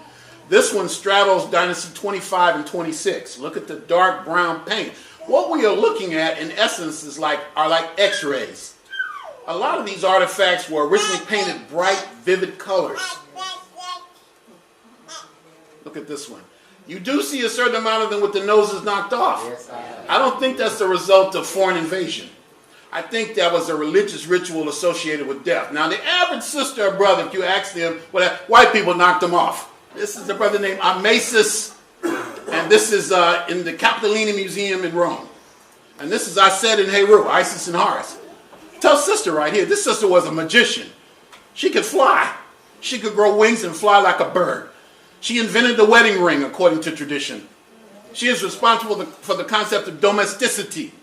Speaker 1: This one straddles dynasty 25 and 26. Look at the dark brown paint. What we are looking at, in essence, are like X-rays. A lot of these artifacts were originally painted bright, vivid colors. Look at this one. You do see a certain amount of them with the noses knocked off.
Speaker 3: Yes,
Speaker 1: I don't think that's the result of foreign invasion. I think that was a religious ritual associated with death. Now, the average sister or brother, if you ask them, well, white people knocked them off. This is a brother named Amasis, and this is in the Capitolini Museum in Rome. And this is Aset and Heru, Isis and Horus. Tough sister right here. This sister was a magician. She could fly. She could grow wings and fly like a bird. She invented the wedding ring, according to tradition. She is responsible for the concept of domesticity.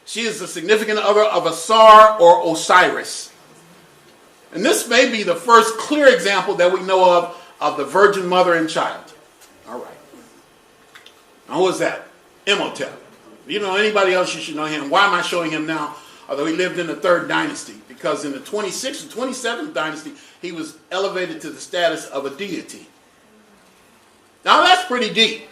Speaker 1: She is the significant other of Asar or Osiris. And this may be the first clear example that we know of the virgin mother and child. All right. Now who is that? Imhotep. If you know anybody else, you should know him. Why am I showing him now? Although he lived in the 3rd dynasty. Because in the 26th and 27th dynasty, he was elevated to the status of a deity. Now that's pretty deep.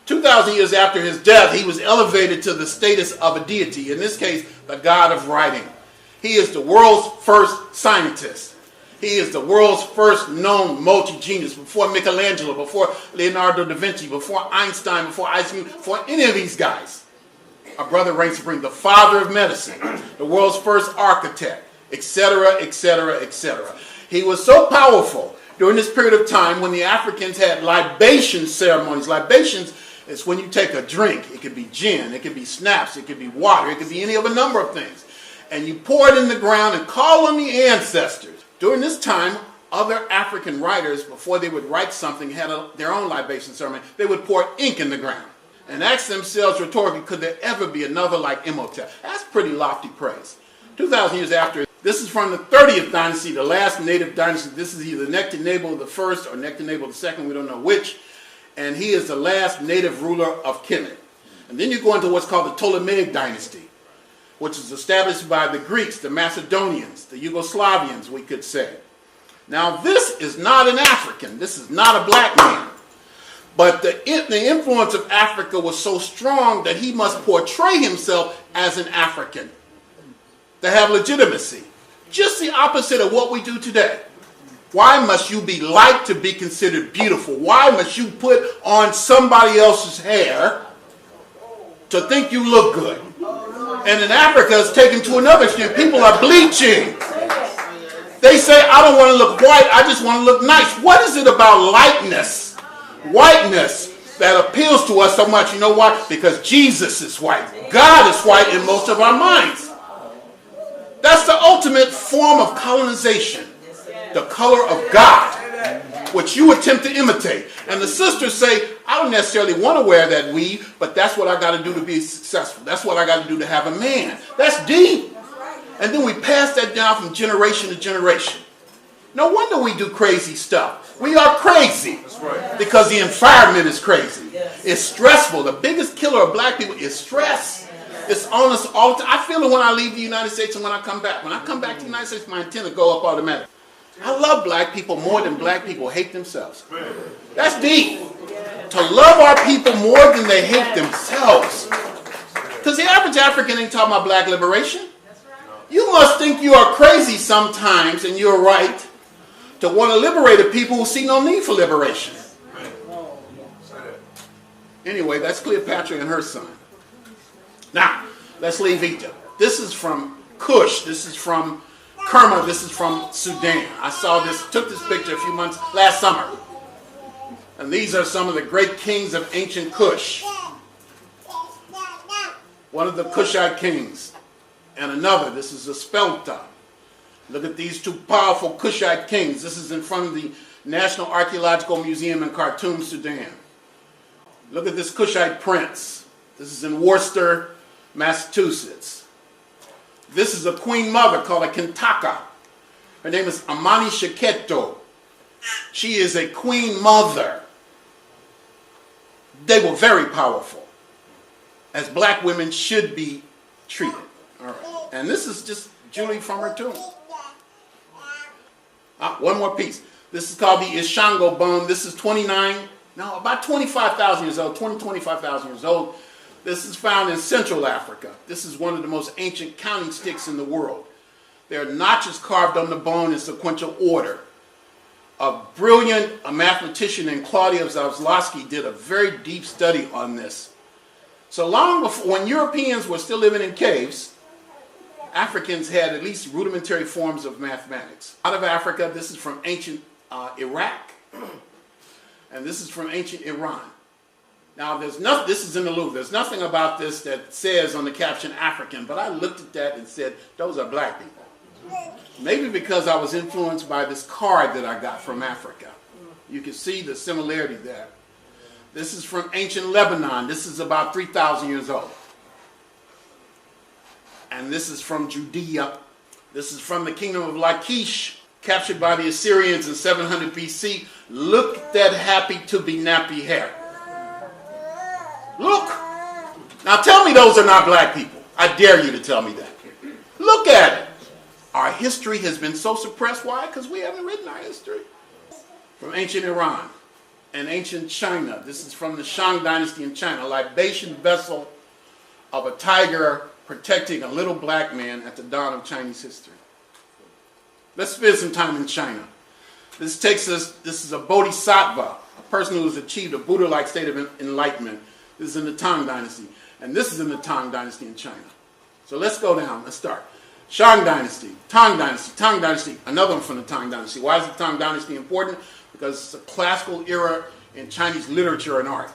Speaker 1: 2,000 years after his death, he was elevated to the status of a deity. In this case, the god of writing. He is the world's first scientist. He is the world's first known multi-genius. Before Michelangelo, before Leonardo da Vinci, before Einstein, before Isaac Newton, before any of these guys. Our brother reigns supreme, the father of medicine, the world's first architect, etc., etc., etc. He was so powerful during this period of time when the Africans had libation ceremonies. Libations is when you take a drink. It could be gin, it could be snaps, it could be water, it could be any of a number of things. And you pour it in the ground and call on the ancestors. During this time, other African writers, before they would write something, had their own libation ceremony. They would pour ink in the ground and ask themselves rhetorically, could there ever be another like Imhotep? That's pretty lofty praise. 2,000 years after, this is from the 30th dynasty, the last native dynasty. This is either Nectanebo the first or Nectanebo the second, we don't know which. And he is the last native ruler of Kemet. And then you go into what's called the Ptolemaic dynasty, which is established by the Greeks, the Macedonians, the Yugoslavians, we could say. Now this is not an African. This is not a black man. But the influence of Africa was so strong that he must portray himself as an African to have legitimacy. Just the opposite of what we do today. Why must you be liked to be considered beautiful? Why must you put on somebody else's hair to think you look good? And in Africa, it's taken to another extreme. People are bleaching. They say, I don't want to look white, I just want to look nice. What is it about lightness, whiteness, that appeals to us so much? You know why? Because Jesus is white. God is white in most of our minds. That's the ultimate form of colonization. The color of God, which you attempt to imitate. And the sisters say, I don't necessarily want to wear that weave, but that's what I got to do to be successful. That's what I got to do to have a man. That's deep. And then we pass that down from generation to generation. No wonder we do crazy stuff. We are crazy because the environment is crazy. It's stressful. The biggest killer of black people is stress. It's on us all the time. I feel it when I leave the United States and when I come back. When I come back to the United States, my antenna go up automatically. I love black people more than black people hate themselves. That's deep. To love our people more than they hate themselves. Because the average African ain't talking about black liberation. You must think you are crazy sometimes, and you're right, to want to liberate a people who see no need for liberation. Anyway, that's Cleopatra and her son. Now, let's leave Egypt. This is from Kush. This is from Kerma. This is from Sudan. I saw this, took this picture a few months, last summer. And these are some of the great kings of ancient Kush. One of the Kushite kings. And another, this is a Spelta. Look at these two powerful Kushite kings. This is in front of the National Archaeological Museum in Khartoum, Sudan. Look at this Kushite prince. This is in Worcester, Massachusetts. This is a queen mother called a Kintaka. Her name is Amani Sheketo. She is a queen mother. They were very powerful, as black women should be treated. All right. And this is just Julie from her tomb. One more piece. This is called the Ishango bone. This is about 25,000 years old, 25,000 years old. This is found in Central Africa. This is one of the most ancient counting sticks in the world. There are notches carved on the bone in sequential order. A brilliant mathematician named Claudia Zawslowski did a very deep study on this. So long before, when Europeans were still living in caves, Africans had at least rudimentary forms of mathematics. Out of Africa, this is from ancient Iraq, and this is from ancient Iran. Now, this is in the Louvre. There's nothing about this that says on the caption African, but I looked at that and said, those are black people. Maybe because I was influenced by this card that I got from Africa. You can see the similarity there. This is from ancient Lebanon. This is about 3,000 years old. And this is from Judea. This is from the kingdom of Lachish, captured by the Assyrians in 700 BC. Look at that happy to be nappy hair. Look. Now tell me those are not black people. I dare you to tell me that. Look at it. Our history has been so suppressed. Why? Because we haven't written our history. From ancient Iran and ancient China. This is from the Shang dynasty in China. A libation vessel of a tiger protecting a little black man at the dawn of Chinese history. Let's spend some time in China. This is a bodhisattva, a person who has achieved a Buddha-like state of enlightenment. This is in the Tang dynasty. And this is in the Tang dynasty in China. So let's go down, let's start. Shang dynasty, Tang dynasty, another one from the Tang dynasty. Why is the Tang dynasty important? Because it's a classical era in Chinese literature and art.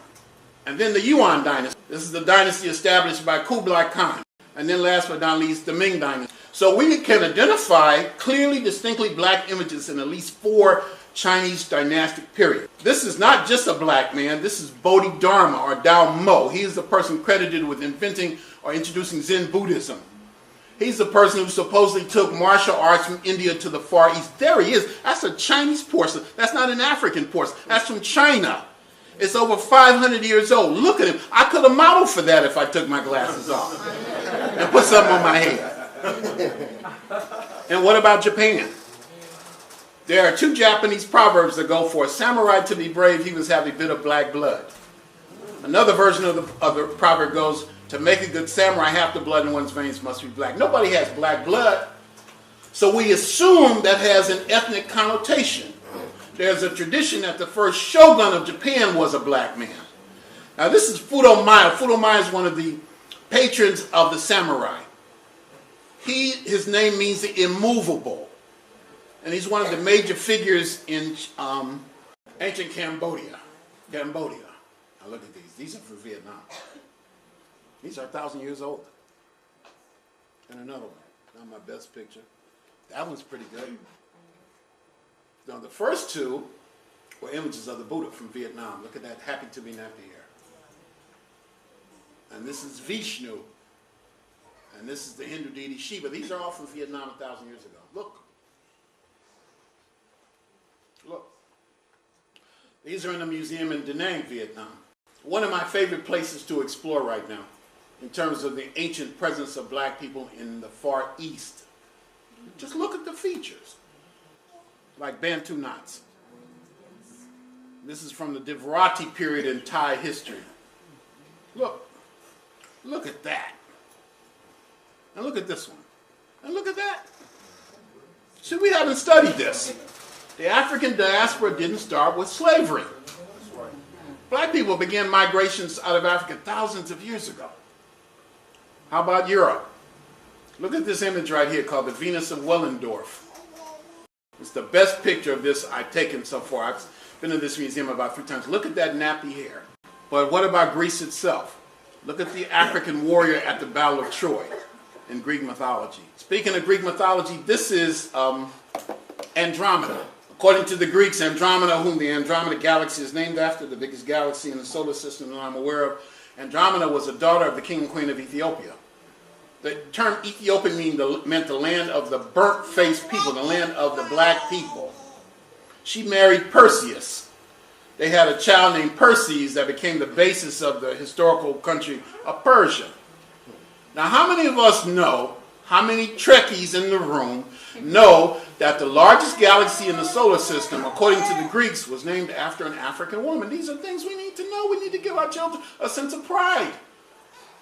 Speaker 1: And then the Yuan dynasty. This is the dynasty established by Kublai Khan. And then last but not least, the Ming dynasty. So we can identify clearly, distinctly black images in at least 4 Chinese dynastic periods. This is not just a black man. This is Bodhidharma or Dao Mo. He is the person credited with inventing or introducing Zen Buddhism. He's the person who supposedly took martial arts from India to the Far East. There he is. That's a Chinese porcelain. That's not an African porcelain. That's from China. It's over 500 years old. Look at him. I could have modeled for that if I took my glasses off and put something on my head. And what about Japan? There are 2 Japanese proverbs that go for a samurai to be brave, he must have a bit of black blood. Another version of the proverb goes, to make a good samurai, half the blood in one's veins must be black. Nobody has black blood. So we assume that has an ethnic connotation. There's a tradition that the first shogun of Japan was a black man. Now this is Fudo Maya. Fudo Maya is one of the patrons of the samurai. His name means the immovable. And he's one of the major figures in ancient Cambodia. Now look at these. These are for Vietnam. These are 1,000 years old. And another one. Not my best picture. That one's pretty good. Now the first two were images of the Buddha from Vietnam. Look at that happy to be nappy here. And this is Vishnu. And this is the Hindu deity Shiva. These are all from Vietnam 1,000 years ago. Look. Look. These are in a museum in Da Nang, Vietnam. One of my favorite places to explore right now in terms of the ancient presence of black people in the Far East. Just look at the features. Like Bantu knots. This is from the Divarati period in Thai history. Look. Look at that. And look at this one. And look at that. See, we haven't studied this. The African diaspora didn't start with slavery. Black people began migrations out of Africa thousands of years ago. How about Europe? Look at this image right here called the Venus of Willendorf. It's the best picture of this I've taken so far. I've been to this museum about 3 times. Look at that nappy hair. But what about Greece itself? Look at the African warrior at the Battle of Troy in Greek mythology. Speaking of Greek mythology, this is Andromeda. According to the Greeks, Andromeda, whom the Andromeda galaxy is named after, the biggest galaxy in the solar system that I'm aware of, Andromeda was a daughter of the king and queen of Ethiopia. The term Ethiopian meant the land of the burnt-faced people, the land of the black people. She married Perseus. They had a child named Perses that became the basis of the historical country of Persia. Now, how many of us know, how many Trekkies in the room know that the largest galaxy in the solar system, according to the Greeks, was named after an African woman? These are things we need to know. We need to give our children a sense of pride.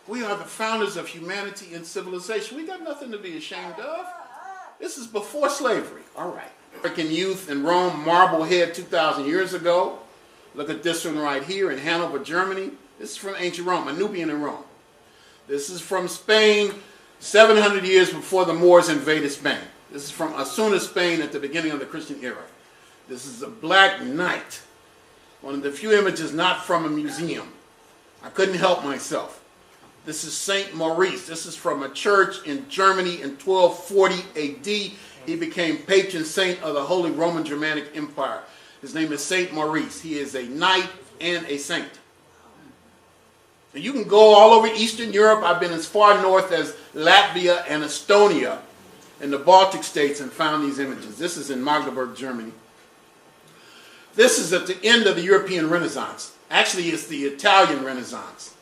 Speaker 1: We are the founders of humanity and civilization. We got nothing to be ashamed of. This is before slavery. All right. African youth in Rome, Marblehead 2,000 years ago. Look at this one right here in Hanover, Germany. This is from ancient Rome, a Nubian in Rome. This is from Spain, 700 years before the Moors invaded Spain. This is from Osuna, Spain at the beginning of the Christian era. This is a black knight. One of the few images not from a museum. I couldn't help myself. This is Saint Maurice. This is from a church in Germany in 1240 AD. He became patron saint of the Holy Roman Germanic Empire. His name is Saint Maurice. He is a knight and a saint. And you can go all over Eastern Europe. I've been as far north as Latvia and Estonia in the Baltic states and found these images. This is in Magdeburg, Germany. This is at the end of the European Renaissance. Actually, it's the Italian Renaissance.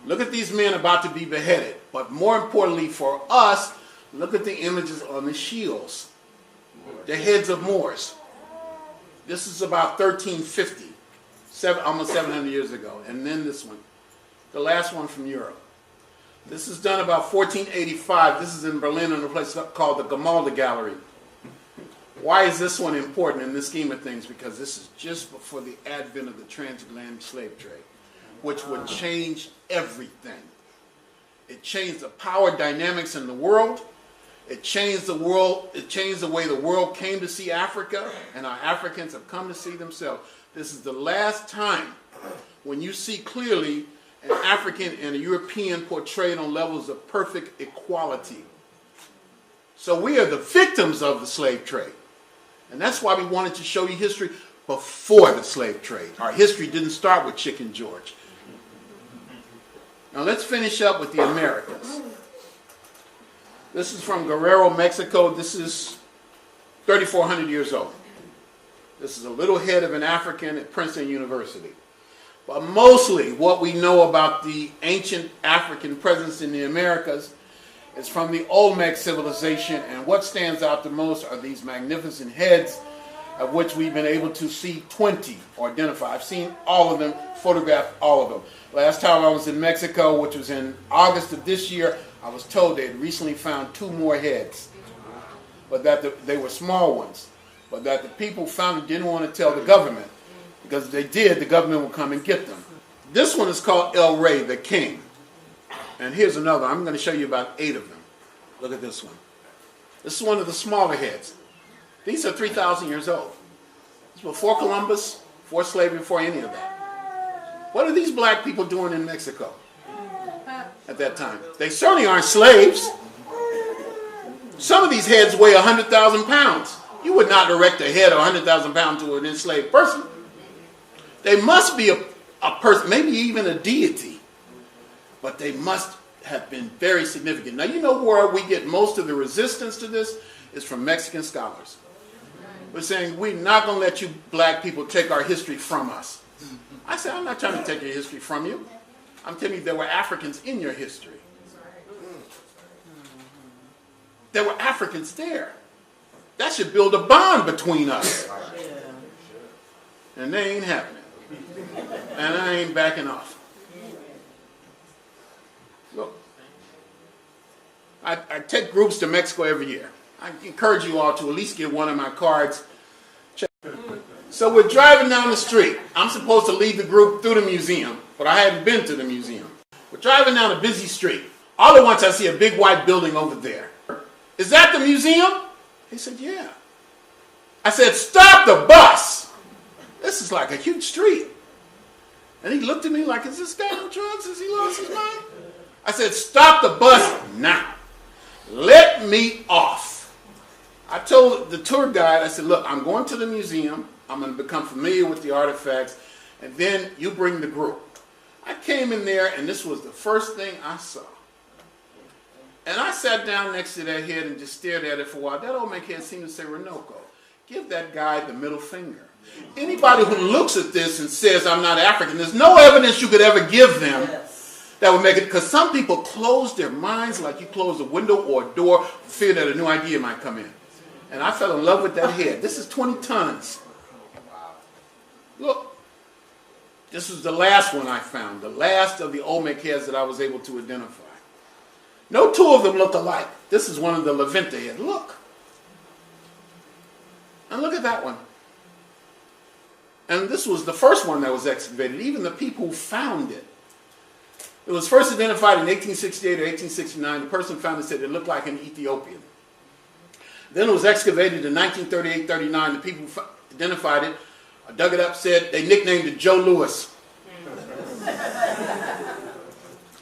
Speaker 1: Look at these men about to be beheaded. But more importantly for us, look at the images on the shields. The heads of Moors. This is about 1350, almost 700 years ago. And then this one, the last one from Europe. This is done about 1485. This is in Berlin in a place called the Gamalda Gallery. Why is this one important in this scheme of things? Because this is just before the advent of the transatlantic slave trade, which would change everything. It changed the power dynamics in the world. It changed the world. It changed the way the world came to see Africa, and our Africans have come to see themselves. This is the last time when you see clearly an African and a European portrayed on levels of perfect equality. So we are the victims of the slave trade. And that's why we wanted to show you history before the slave trade. Our history didn't start with Chicken George. Now let's finish up with the Americas. This is from Guerrero, Mexico. This is 3,400 years old. This is a little head of an African at Princeton University. But mostly what we know about the ancient African presence in the Americas is from the Olmec civilization, and what stands out the most are these magnificent heads, of which we've been able to see 20 or identify. I've seen all of them, photographed all of them. Last time I was in Mexico, which was in August of this year, I was told they had recently found 2 more heads, but that they were small ones, but that the people found it didn't want to tell the government, because if they did, the government would come and get them. This one is called El Rey, the king. And here's another. I'm going to show you about 8 of them. Look at this one. This is one of the smaller heads. These are 3,000 years old. It's before Columbus, before slavery, before any of that. What are these black people doing in Mexico at that time? They certainly aren't slaves. Some of these heads weigh 100,000 pounds. You would not erect a head of 100,000 pounds to an enslaved person. They must be a person, maybe even a deity. But they must have been very significant. Now, you know where we get most of the resistance to this is from Mexican scholars. We're saying, we're not going to let you black people take our history from us. I said, I'm not trying to take your history from you. I'm telling you there were Africans in your history. There were Africans there. That should build a bond between us. And they ain't having it. And I ain't backing off. Look, I take groups to Mexico every year. I encourage you all to at least get one of my cards. So we're driving down the street. I'm supposed to lead the group through the museum, but I hadn't been to the museum. We're driving down a busy street. All at once I see a big white building over there. Is that the museum? He said, yeah. I said, stop the bus. This is like a huge street. And he looked at me like, is this guy on drugs? Has he lost his mind? I said, stop the bus now. Let me off. I told the tour guide, I said, look, I'm going to the museum. I'm going to become familiar with the artifacts. And then you bring the group. I came in there, and this was the first thing I saw. And I sat down next to that head and just stared at it for a while. That old man head seemed to say, Runoko, give that guy the middle finger. Anybody who looks at this and says, I'm not African, there's no evidence you could ever give them that would make it, because some people close their minds like you close a window or a door for fear that a new idea might come in. And I fell in love with that head. This is 20 tons. Look, this was the last one I found, the last of the Olmec heads that I was able to identify. No two of them look alike. This is one of the Levante heads. Look. And look at that one. And this was the first one that was excavated, even the people who found it. It was first identified in 1868 or 1869. The person found it said it looked like an Ethiopian. Then it was excavated in 1938-39. The people who identified it, dug it up, said they nicknamed it Joe Louis.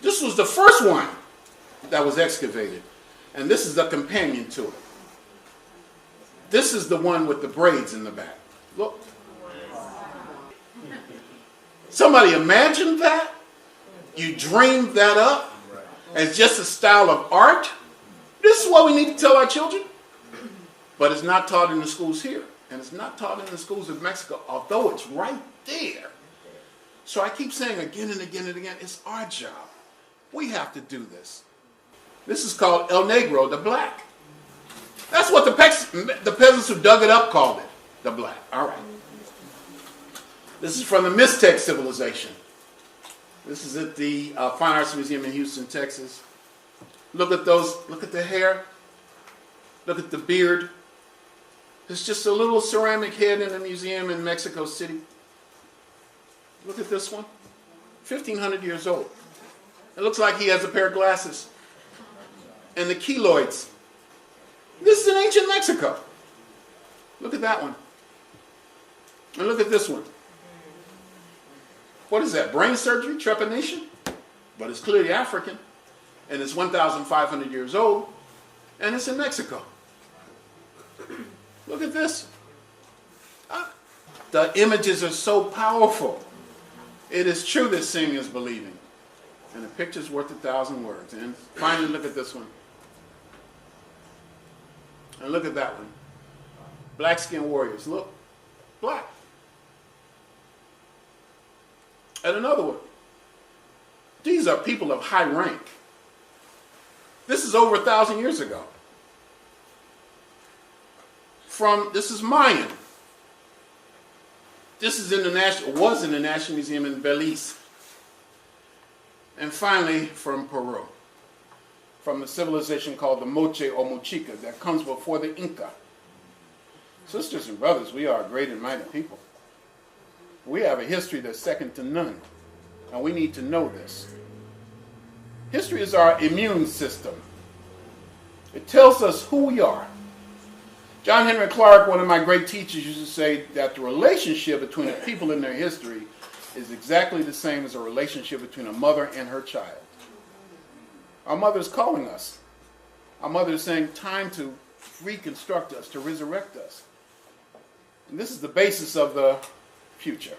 Speaker 1: This was the first one that was excavated. And this is the companion to it. This is the one with the braids in the back. Look. Somebody imagined that? You dreamed that up as just a style of art? This is what we need to tell our children. But it's not taught in the schools here. And it's not taught in the schools of Mexico, although it's right there. So I keep saying again and again and again, it's our job. We have to do this. This is called El Negro, the black. That's what the peasants who dug it up called it, the black. All right. This is from the Mixtec civilization. This is at the Fine Arts Museum in Houston, Texas. Look at those, look at the hair. Look at the beard. It's just a little ceramic head in a museum in Mexico City. Look at this one. 1,500 years old. It looks like he has a pair of glasses. And the keloids. This is in ancient Mexico. Look at that one. And look at this one. What is that? Brain surgery? Trepanation? But it's clearly African. And it's 1,500 years old. And it's in Mexico. Look at this. The images are so powerful. It is true that seeing is believing. And a picture's worth 1,000 words. And finally, look at this one. And look at that one. Black-skinned warriors. Look. Black. And another one. These are people of high rank. This is over 1,000 years ago. This is Mayan. This is was in the National Museum in Belize. And finally, from Peru. From a civilization called the Moche or Mochica that comes before the Inca. Sisters and brothers, we are a great and mighty people. We have a history that's second to none. And we need to know this. History is our immune system. It tells us who we are. John Henry Clark, one of my great teachers, used to say that the relationship between the people in their history is exactly the same as a relationship between a mother and her child. Our mother is calling us. Our mother is saying, time to reconstruct us, to resurrect us. And this is the basis of the future,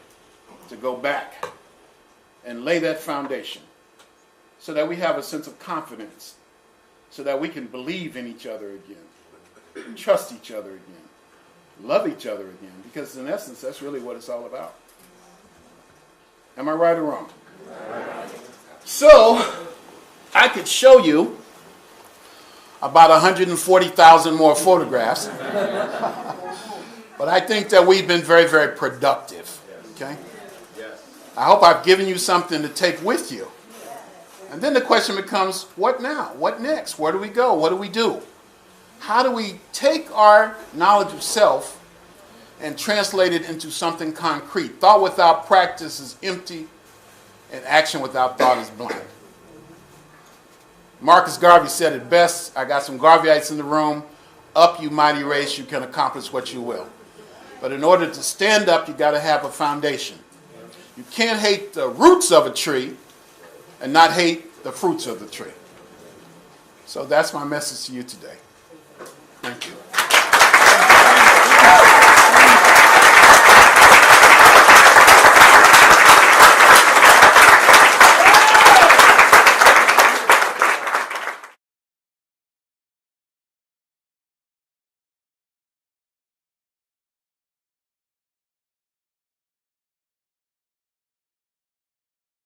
Speaker 1: to go back and lay that foundation so that we have a sense of confidence, so that we can believe in each other again, trust each other again, love each other again, because in essence, that's really what it's all about. Am I right or wrong? So, I could show you about 140,000 more photographs, but I think that we've been very, very productive, okay? I hope I've given you something to take with you. And then the question becomes, what now? What next? Where do we go? What do we do? How do we take our knowledge of self and translate it into something concrete? Thought without practice is empty, and action without thought is blind. Marcus Garvey said it best. I got some Garveyites in the room. Up, you mighty race, you can accomplish what you will. But in order to stand up, you got to have a foundation. You can't hate the roots of a tree and not hate the fruits of the tree. So that's my message to you today.